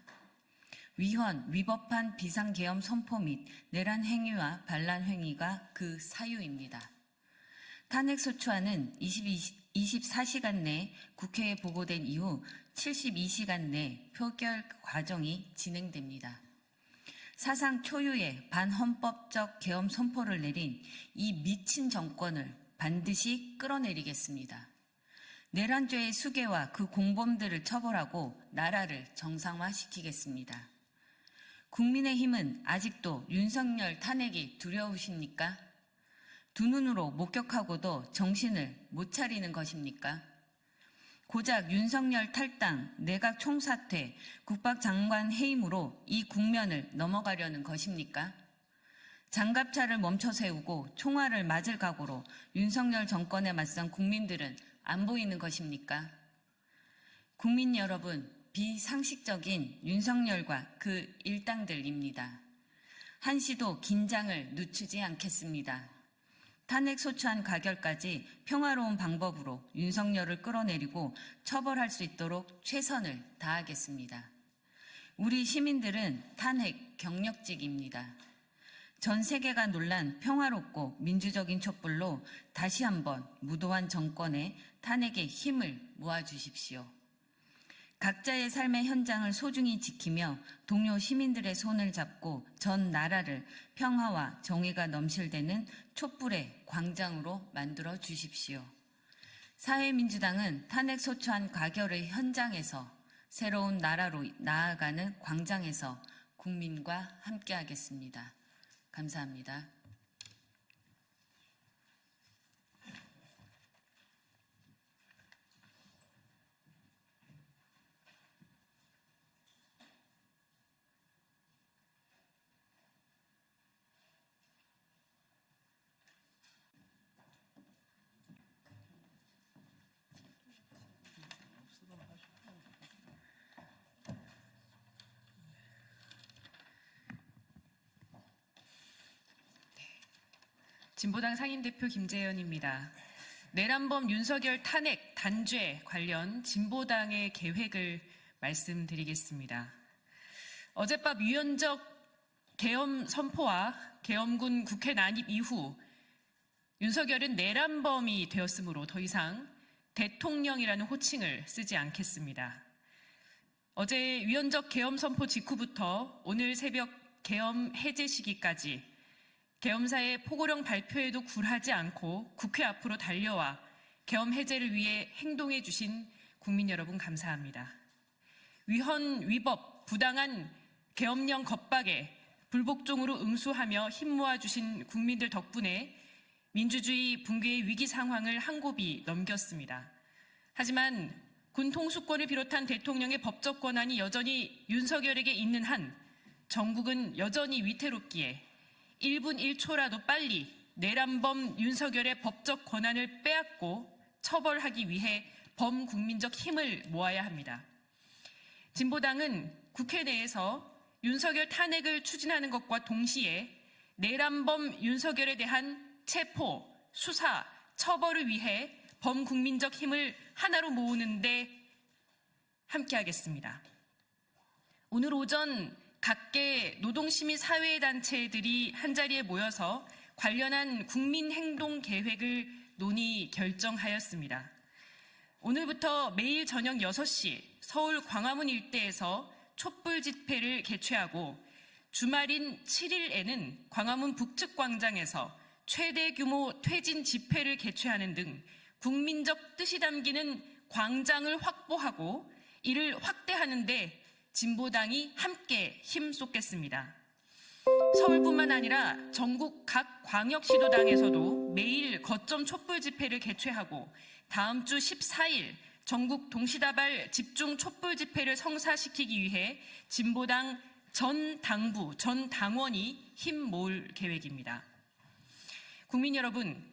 위헌, 위법한 비상계엄 선포 및 내란 행위와 반란 행위가 그 사유입니다. 탄핵소추안은 24시간 내 국회에 보고된 이후 72시간 내 표결 과정이 진행됩니다. 사상 초유의 반헌법적 계엄 선포를 내린 이 미친 정권을 반드시 끌어내리겠습니다. 내란죄의 수괴와 그 공범들을 처벌하고 나라를 정상화시키겠습니다. 국민의힘은 아직도 윤석열 탄핵이 두려우십니까? 두 눈으로 목격하고도 정신을 못 차리는 것입니까? 고작 윤석열 탈당, 내각 총사퇴, 국방장관 해임으로 이 국면을 넘어가려는 것입니까? 장갑차를 멈춰 세우고 총알을 맞을 각오로 윤석열 정권에 맞선 국민들은 안 보이는 것입니까? 국민 여러분, 비상식적인 윤석열과 그 일당들입니다. 한시도 긴장을 늦추지 않겠습니다. 탄핵 소추안 가결까지 평화로운 방법으로 윤석열을 끌어내리고 처벌할 수 있도록 최선을 다하겠습니다. 우리 시민들은 탄핵 경력직입니다. 전 세계가 놀란 평화롭고 민주적인 촛불로 다시 한번 무도한 정권의 탄핵에 힘을 모아주십시오. 각자의 삶의 현장을 소중히 지키며 동료 시민들의 손을 잡고 전 나라를 평화와 정의가 넘실대는 촛불의 광장으로 만들어 주십시오. 사회민주당은 탄핵 소추안 가결의 현장에서 새로운 나라로 나아가는 광장에서 국민과 함께하겠습니다. 감사합니다. 진보당 상임대표 김재현입니다. 내란범 윤석열 탄핵 단죄 관련 진보당의 계획을 말씀드리겠습니다. 어젯밤 위헌적 계엄 선포와 계엄군 국회 난입 이후 윤석열은 내란범이 되었으므로 더 이상 대통령이라는 호칭을 쓰지 않겠습니다. 어제 위헌적 계엄 선포 직후부터 오늘 새벽 계엄 해제 시기까지 계엄사의 포고령 발표에도 굴하지 않고 국회 앞으로 달려와 계엄 해제를 위해 행동해 주신 국민 여러분 감사합니다. 위헌, 위법, 부당한 계엄령 겁박에 불복종으로 응수하며 힘 모아주신 국민들 덕분에 민주주의 붕괴의 위기 상황을 한곱이 넘겼습니다. 하지만 군 통수권을 비롯한 대통령의 법적 권한이 여전히 윤석열에게 있는 한 정국은 여전히 위태롭기에 1분 1초라도 빨리 내란범 윤석열의 법적 권한을 빼앗고 처벌하기 위해 범국민적 힘을 모아야 합니다. 진보당은 국회 내에서 윤석열 탄핵을 추진하는 것과 동시에 내란범 윤석열에 대한 체포, 수사, 처벌을 위해 범국민적 힘을 하나로 모으는데 함께하겠습니다. 오늘 오전 각계 노동시민사회단체들이 한자리에 모여서 관련한 국민행동계획을 논의 결정하였습니다. 오늘부터 매일 저녁 6시 서울 광화문 일대에서 촛불 집회를 개최하고 주말인 7일에는 광화문 북측 광장에서 최대 규모 퇴진 집회를 개최하는 등 국민적 뜻이 담기는 광장을 확보하고 이를 확대하는 데 진보당이 함께 힘쏟겠습니다. 서울뿐만 아니라 전국 각 광역시도당에서도 매일 거점 촛불 집회를 개최하고 다음 주 14일 전국 동시다발 집중 촛불 집회를 성사시키기 위해 진보당 전 당부, 전 당원이 힘 모을 계획입니다. 국민 여러분,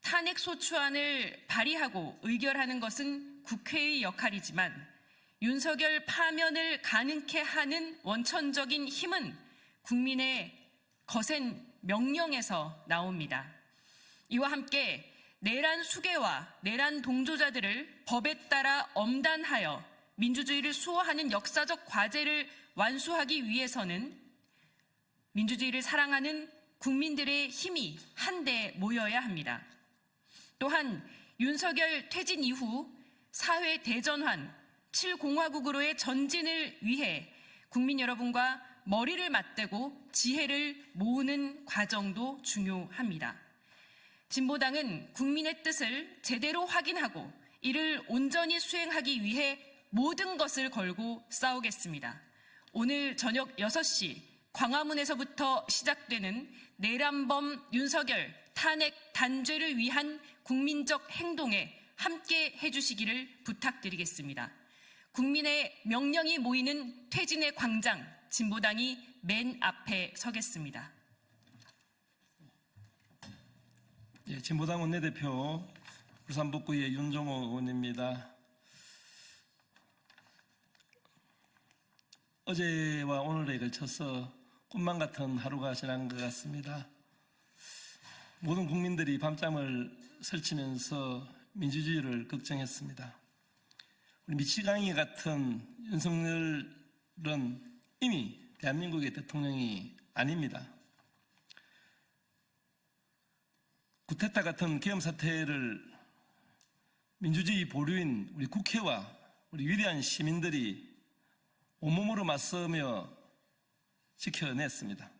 탄핵 소추안을 발의하고 의결하는 것은 국회의 역할이지만 윤석열 파면을 가능케 하는 원천적인 힘은 국민의 거센 명령에서 나옵니다. 이와 함께 내란 수괴와 내란 동조자들을 법에 따라 엄단하여 민주주의를 수호하는 역사적 과제를 완수하기 위해서는 민주주의를 사랑하는 국민들의 힘이 한데 모여야 합니다. 또한 윤석열 퇴진 이후 사회 대전환, 7공화국으로의 전진을 위해 국민 여러분과 머리를 맞대고 지혜를 모으는 과정도 중요합니다. 진보당은 국민의 뜻을 제대로 확인하고 이를 온전히 수행하기 위해 모든 것을 걸고 싸우겠습니다. 오늘 저녁 6시 광화문에서부터 시작되는 내란범 윤석열 탄핵 단죄를 위한 국민적 행동에 함께 해주시기를 부탁드리겠습니다. 국민의 명령이 모이는 퇴진의 광장, 진보당이 맨 앞에 서겠습니다. 예, 진보당 원내대표 울산 북구의 윤종호 의원입니다. 어제와 오늘에 걸쳐서 꿈만 같은 하루가 지난 것 같습니다. 모든 국민들이 밤잠을 설치면서 민주주의를 걱정했습니다. 우리 미치광이 같은 윤석열은 이미 대한민국의 대통령이 아닙니다. 쿠데타 같은 계엄 사태를 민주주의 보류인 우리 국회와 우리 위대한 시민들이 온몸으로 맞서며 지켜냈습니다.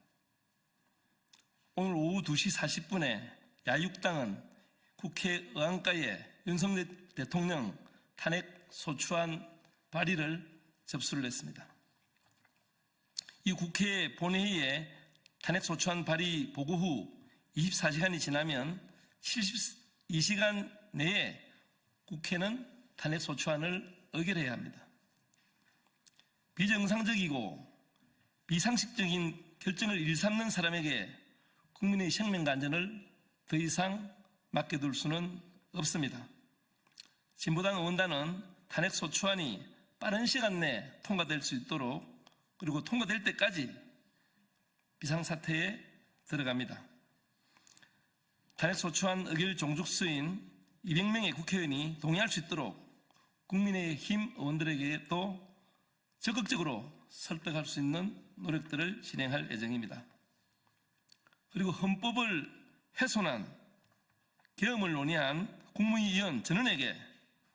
오늘 오후 2시 40분에 야육당은 국회 의안가에 윤석열 대통령 탄핵 소추안 발의를 접수를 했습니다. 이 국회 본회의에 탄핵 소추안 발의 보고 후 24시간이 지나면 72시간 내에 국회는 탄핵 소추안을 의결해야 합니다. 비정상적이고 비상식적인 결정을 일삼는 사람에게 국민의 생명과 안전을 더 이상 맡겨둘 수는 없습니다. 진보당 의원단은 탄핵 소추안이 빠른 시간 내에 통과될 수 있도록 그리고 통과될 때까지 비상사태에 들어갑니다. 탄핵 소추안 의결 종족수인 200명의 국회의원이 동의할 수 있도록 국민의힘 의원들에게도 적극적으로 설득할 수 있는 노력들을 진행할 예정입니다. 그리고 헌법을 훼손한 계엄을 논의한 국무위원 전원에게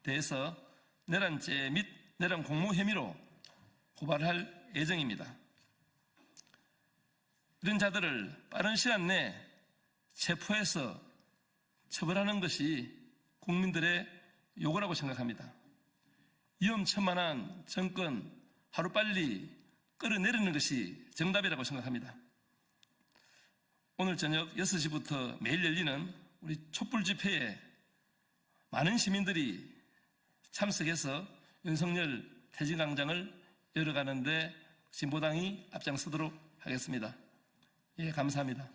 대해서 내란죄 및 내란 공모 혐의로 고발할 예정입니다. 이런 자들을 빠른 시간 내에 체포해서 처벌하는 것이 국민들의 요구라고 생각합니다. 위험천만한 정권 하루빨리 끌어내리는 것이 정답이라고 생각합니다. 오늘 저녁 6시부터 매일 열리는 우리 촛불 집회에 많은 시민들이 참석해서 윤석열 퇴진광장을 열어가는데 진보당이 앞장서도록 하겠습니다. 예, 감사합니다.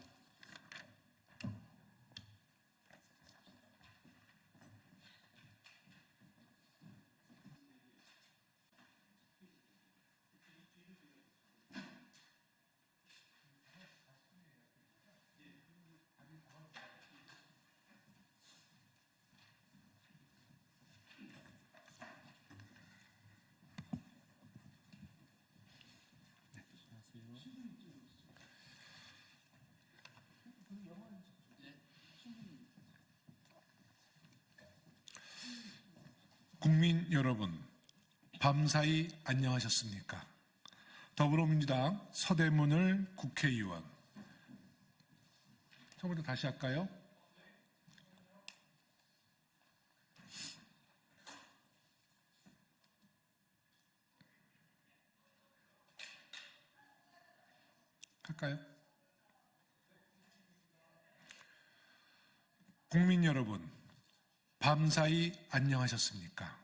국민 여러분, 밤사이 안녕하셨습니까? 더불어민주당 서대문을 국회의원. 처음부터 다시 할까요? 할까요? 국민 여러분, 밤사이 안녕하셨습니까?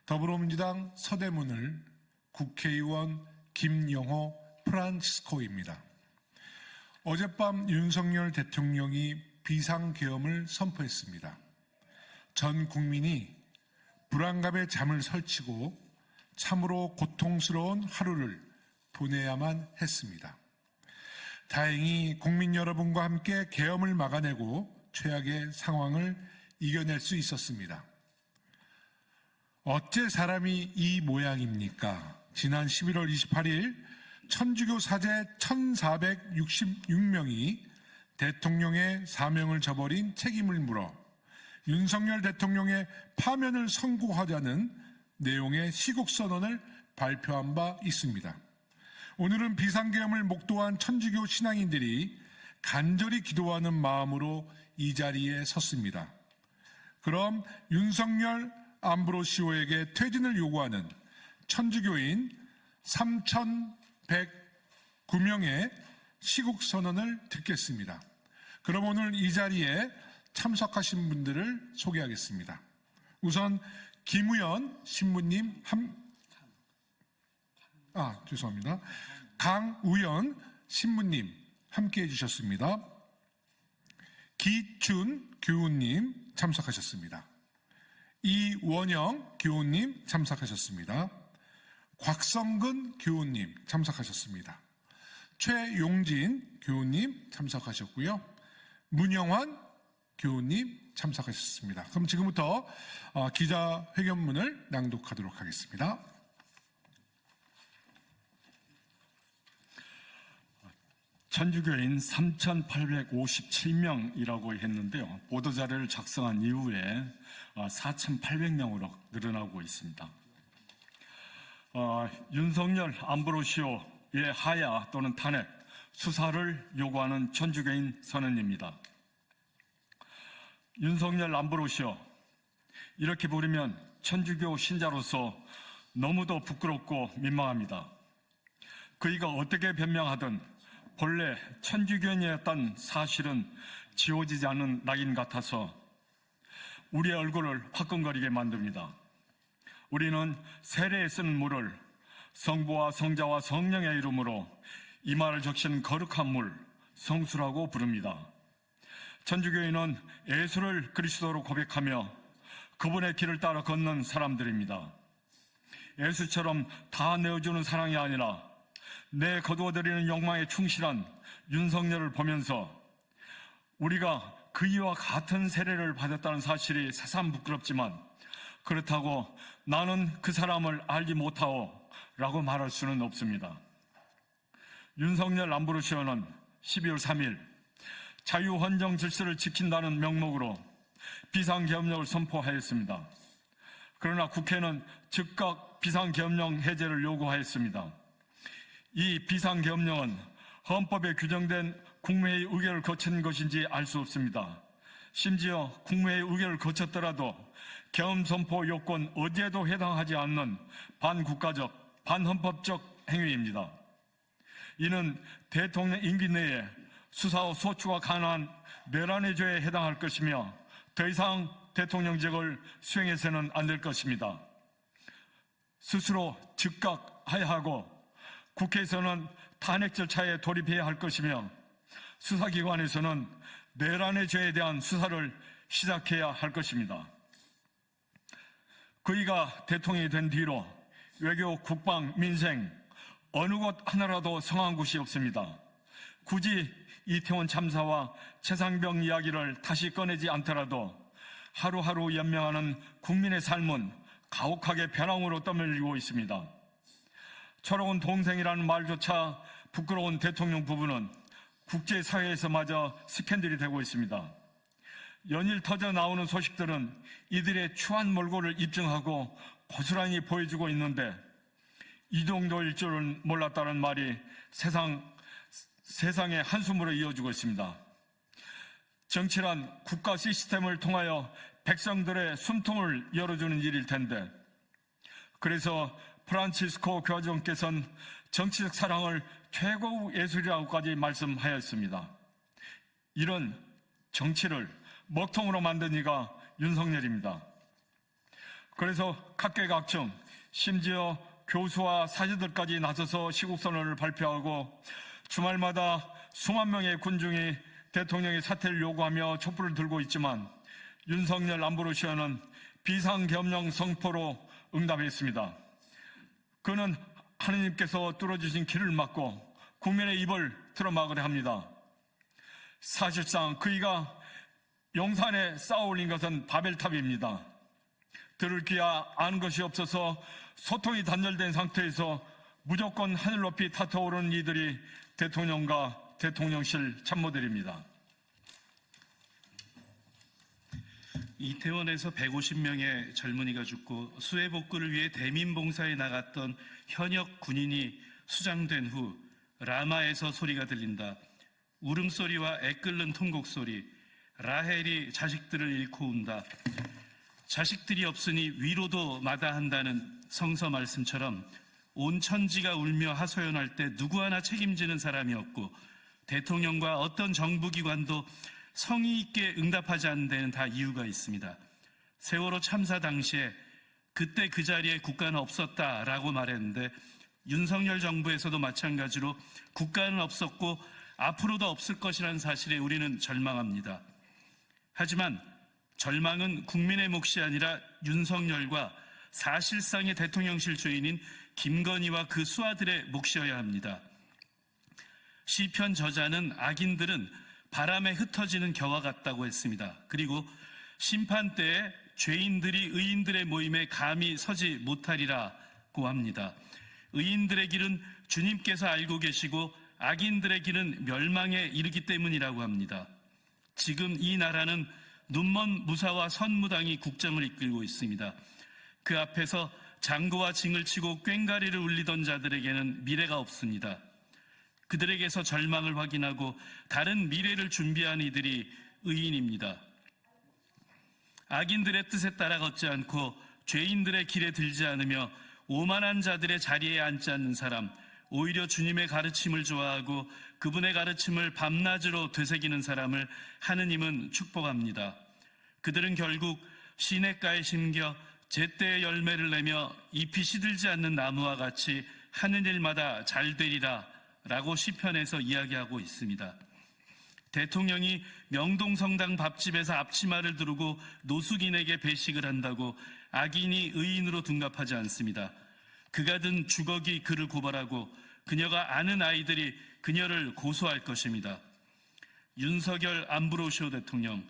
더불어민주당 서대문을 국회의원 김영호 프란치스코입니다. 어젯밤 윤석열 대통령이 비상계엄을 선포했습니다. 전 국민이 불안감에 잠을 설치고 참으로 고통스러운 하루를 보내야만 했습니다. 다행히 국민 여러분과 함께 계엄을 막아내고 최악의 상황을 이겨낼 수 있었습니다. 어째 사람이 이 모양입니까? 지난 11월 28일 천주교 사제 1466명이 대통령의 사명을 저버린 책임을 물어 윤석열 대통령의 파면을 선고하자는 내용의 시국선언을 발표한 바 있습니다. 오늘은 비상계엄을 목도한 천주교 신앙인들이 간절히 기도하는 마음으로 이 자리에 섰습니다. 그럼 윤석열 암브로시오에게 퇴진을 요구하는 천주교인 3,109명의 시국선언을 듣겠습니다. 그럼 오늘 이 자리에 참석하신 분들을 소개하겠습니다. 우선 김우연 신부님 죄송합니다. 강우연 신부님 함께 해주셨습니다. 기춘 교우님 참석하셨습니다. 이원영 교우님 참석하셨습니다. 곽성근 교우님 참석하셨습니다. 최용진 교우님 참석하셨고요. 문영환 교우님 참석하셨습니다. 그럼 지금부터 기자회견문을 낭독하도록 하겠습니다. 천주교인 3,857명이라고 했는데요. 보도자료를 작성한 이후에 4,800명으로 늘어나고 있습니다. 윤석열 암브로시오의 하야 또는 탄핵, 수사를 요구하는 천주교인 선언입니다. 윤석열 암브로시오, 이렇게 부르면 천주교 신자로서 너무도 부끄럽고 민망합니다. 그이가 어떻게 변명하든 본래 천주교인이었던 사실은 지워지지 않는 낙인 같아서 우리의 얼굴을 화끈거리게 만듭니다. 우리는 세례에 쓰는 물을 성부와 성자와 성령의 이름으로 이마를 적신 거룩한 물, 성수라고 부릅니다. 천주교인은 예수를 그리스도로 고백하며 그분의 길을 따라 걷는 사람들입니다. 예수처럼 다 내어주는 사랑이 아니라 내 거두어드리는 욕망에 충실한 윤석열을 보면서 우리가 그이와 같은 세례를 받았다는 사실이 새삼 부끄럽지만 그렇다고 나는 그 사람을 알지 못하오 라고 말할 수는 없습니다. 윤석열 암브로시오는 12월 3일 자유헌정 질서를 지킨다는 명목으로 비상계엄령을 선포하였습니다. 그러나 국회는 즉각 비상계엄령 해제를 요구하였습니다. 이 비상계엄령은 헌법에 규정된 국무회의 의결을 거친 것인지 알 수 없습니다. 심지어 국무회의 의결을 거쳤더라도 계엄 선포 요건 어디에도 해당하지 않는 반국가적, 반헌법적 행위입니다. 이는 대통령 임기 내에 수사와 소추가 가능한 내란의 죄에 해당할 것이며 더 이상 대통령직을 수행해서는 안 될 것입니다. 스스로 즉각 하야하고 국회에서는 탄핵 절차에 돌입해야 할 것이며 수사기관에서는 내란의 죄에 대한 수사를 시작해야 할 것입니다. 그이가 대통령이 된 뒤로 외교, 국방, 민생 어느 곳 하나라도 성한 곳이 없습니다. 굳이 이태원 참사와 최상병 이야기를 다시 꺼내지 않더라도 하루하루 연명하는 국민의 삶은 가혹하게 벼랑으로 떠밀리고 있습니다. 철없는 동생이라는 말조차 부끄러운 대통령 부부는 국제사회에서마저 스캔들이 되고 있습니다. 연일 터져 나오는 소식들은 이들의 추한 몰골을 입증하고 고스란히 보여주고 있는데 이 정도일 줄은 몰랐다는 말이 세상의 한숨으로 이어지고 있습니다. 정치란 국가 시스템을 통하여 백성들의 숨통을 열어주는 일일 텐데 그래서 프란치스코 교황께서는 정치적 사랑을 최고의 예술이라고까지 말씀하였습니다. 이런 정치를 먹통으로 만든 이가 윤석열입니다. 그래서 각계각층 심지어 교수와 사제들까지 나서서 시국선언을 발표하고 주말마다 수만 명의 군중이 대통령의 사퇴를 요구하며 촛불을 들고 있지만 윤석열 암브로시오는 비상계엄령 선포로 응답했습니다. 그는 하느님께서 뚫어주신 길을 막고 국민의 입을 틀어막으려 합니다. 사실상 그이가 용산에 쌓아올린 것은 바벨탑입니다. 들을 귀야 아는 것이 없어서 소통이 단절된 상태에서 무조건 하늘 높이 타터오르는 이들이 대통령과 대통령실 참모들입니다. 이태원에서 150명의 젊은이가 죽고 수해 복구를 위해 대민봉사에 나갔던 현역 군인이 수장된 후 라마에서 소리가 들린다. 울음소리와 애끓는 통곡소리. 라헬이 자식들을 잃고 운다. 자식들이 없으니 위로도 마다한다는 성서 말씀처럼 온 천지가 울며 하소연할 때 누구 하나 책임지는 사람이 없고 대통령과 어떤 정부기관도 성의 있게 응답하지 않는 데는 다 이유가 있습니다. 세월호 참사 당시에 그때 그 자리에 국가는 없었다라고 말했는데 윤석열 정부에서도 마찬가지로 국가는 없었고 앞으로도 없을 것이라는 사실에 우리는 절망합니다. 하지만 절망은 국민의 몫이 아니라 윤석열과 사실상의 대통령실 주인인 김건희와 그 수하들의 몫이어야 합니다. 시편 저자는 악인들은 바람에 흩어지는 겨와 같다고 했습니다. 그리고 심판 때에 죄인들이 의인들의 모임에 감히 서지 못하리라고 합니다. 의인들의 길은 주님께서 알고 계시고 악인들의 길은 멸망에 이르기 때문이라고 합니다. 지금 이 나라는 눈먼 무사와 선무당이 국정을 이끌고 있습니다. 그 앞에서 장구와 징을 치고 꽹과리를 울리던 자들에게는 미래가 없습니다. 그들에게서 절망을 확인하고 다른 미래를 준비한 이들이 의인입니다. 악인들의 뜻에 따라 걷지 않고 죄인들의 길에 들지 않으며 오만한 자들의 자리에 앉지 않는 사람, 오히려 주님의 가르침을 좋아하고 그분의 가르침을 밤낮으로 되새기는 사람을 하느님은 축복합니다. 그들은 결국 시냇가에 심겨 제때의 열매를 내며 잎이 시들지 않는 나무와 같이 하는 일마다 잘 되리라 라고 시편에서 이야기하고 있습니다. 대통령이 명동성당 밥집에서 앞치마를 두르고 노숙인에게 배식을 한다고 악인이 의인으로 둔갑하지 않습니다. 그가 든 주걱이 그를 고발하고 그녀가 아는 아이들이 그녀를 고소할 것입니다. 윤석열 안브로시오 대통령,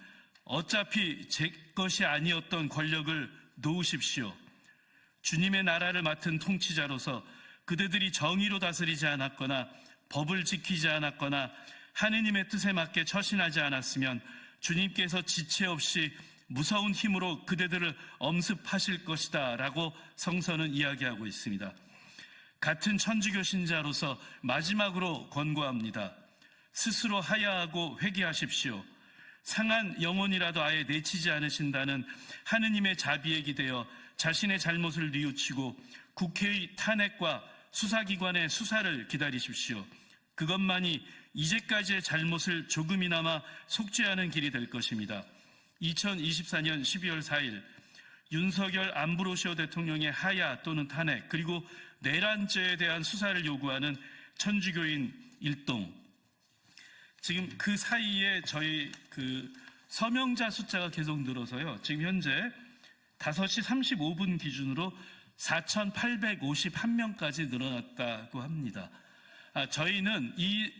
어차피 제 것이 아니었던 권력을 놓으십시오. 주님의 나라를 맡은 통치자로서 그대들이 정의로 다스리지 않았거나 법을 지키지 않았거나 하느님의 뜻에 맞게 처신하지 않았으면 주님께서 지체 없이 무서운 힘으로 그대들을 엄습하실 것이다 라고 성서는 이야기하고 있습니다. 같은 천주교 신자로서 마지막으로 권고합니다. 스스로 하야하고 회개하십시오. 상한 영혼이라도 아예 내치지 않으신다는 하느님의 자비에 기대어 자신의 잘못을 뉘우치고 국회의 탄핵과 수사기관의 수사를 기다리십시오. 그것만이 이제까지의 잘못을 조금이나마 속죄하는 길이 될 것입니다. 2024년 12월 4일 윤석열 안브로시오 대통령의 하야 또는 탄핵 그리고 내란죄에 대한 수사를 요구하는 천주교인 일동, 지금 그 사이에 저희 서명자 숫자가 계속 늘어서요. 지금 현재 5시 35분 기준으로 4,851명까지 늘어났다고 합니다. 저희는 이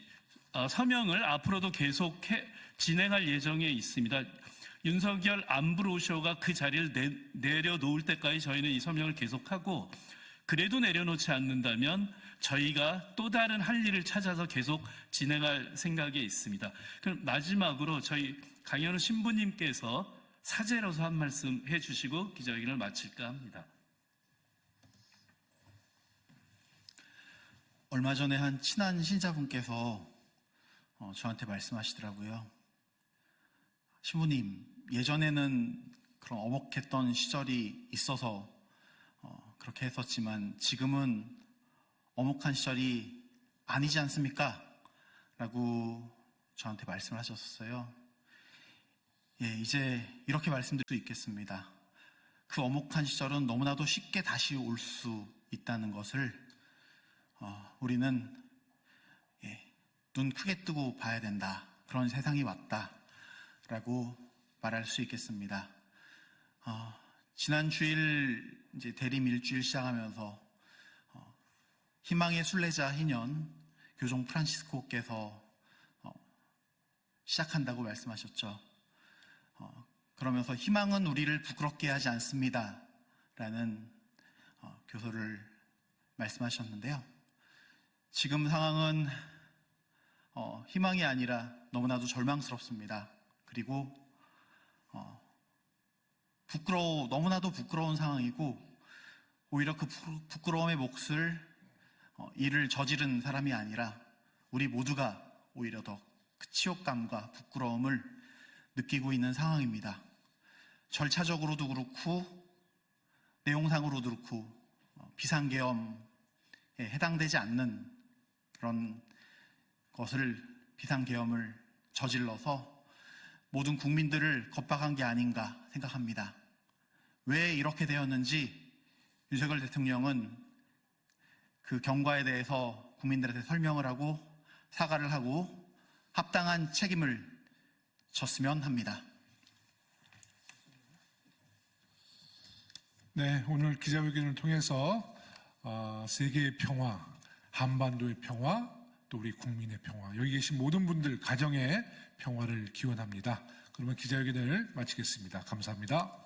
서명을 앞으로도 계속 진행할 예정에 있습니다. 윤석열 안브로시오가 그 자리를 내려놓을 때까지 저희는 이 서명을 계속하고, 그래도 내려놓지 않는다면 저희가 또 다른 할 일을 찾아서 계속 진행할 생각에 있습니다. 그럼 마지막으로 저희 강현우 신부님께서 사제로서 한 말씀 해주시고 기자회견을 마칠까 합니다. 얼마 전에 한 친한 신자분께서 저한테 말씀하시더라고요. 신부님, 예전에는 그런 어목했던 시절이 있어서 그렇게 했었지만 지금은 어목한 시절이 아니지 않습니까? 라고 저한테 말씀을 하셨어요. 예, 이제 이렇게 말씀드릴 수 있겠습니다. 그 어목한 시절은 너무나도 쉽게 다시 올 수 있다는 것을 우리는 눈 크게 뜨고 봐야 된다. 그런 세상이 왔다. 라고 말할 수 있겠습니다. 지난 주일 이제 대림 일주일 시작하면서 희망의 순례자 희년 교종 프란시스코께서 시작한다고 말씀하셨죠. 그러면서 희망은 우리를 부끄럽게 하지 않습니다. 라는 교서를 말씀하셨는데요. 지금 상황은 희망이 아니라 너무나도 절망스럽습니다. 그리고 너무나도 부끄러운 상황이고, 오히려 그 부끄러움의 몫을 이를 저지른 사람이 아니라 우리 모두가 오히려 더 그 치욕감과 부끄러움을 느끼고 있는 상황입니다. 절차적으로도 그렇고 내용상으로도 그렇고 비상계엄에 해당되지 않는 그런 것을 비상계엄을 저질러서 모든 국민들을 겁박한 게 아닌가 생각합니다. 왜 이렇게 되었는지 윤석열 대통령은 그 경과에 대해서 국민들한테 설명을 하고 사과를 하고 합당한 책임을 졌으면 합니다. 네, 오늘 기자회견을 통해서 세계의 평화, 한반도의 평화, 또 우리 국민의 평화, 여기 계신 모든 분들 가정의 평화를 기원합니다. 그러면 기자회견을 마치겠습니다. 감사합니다.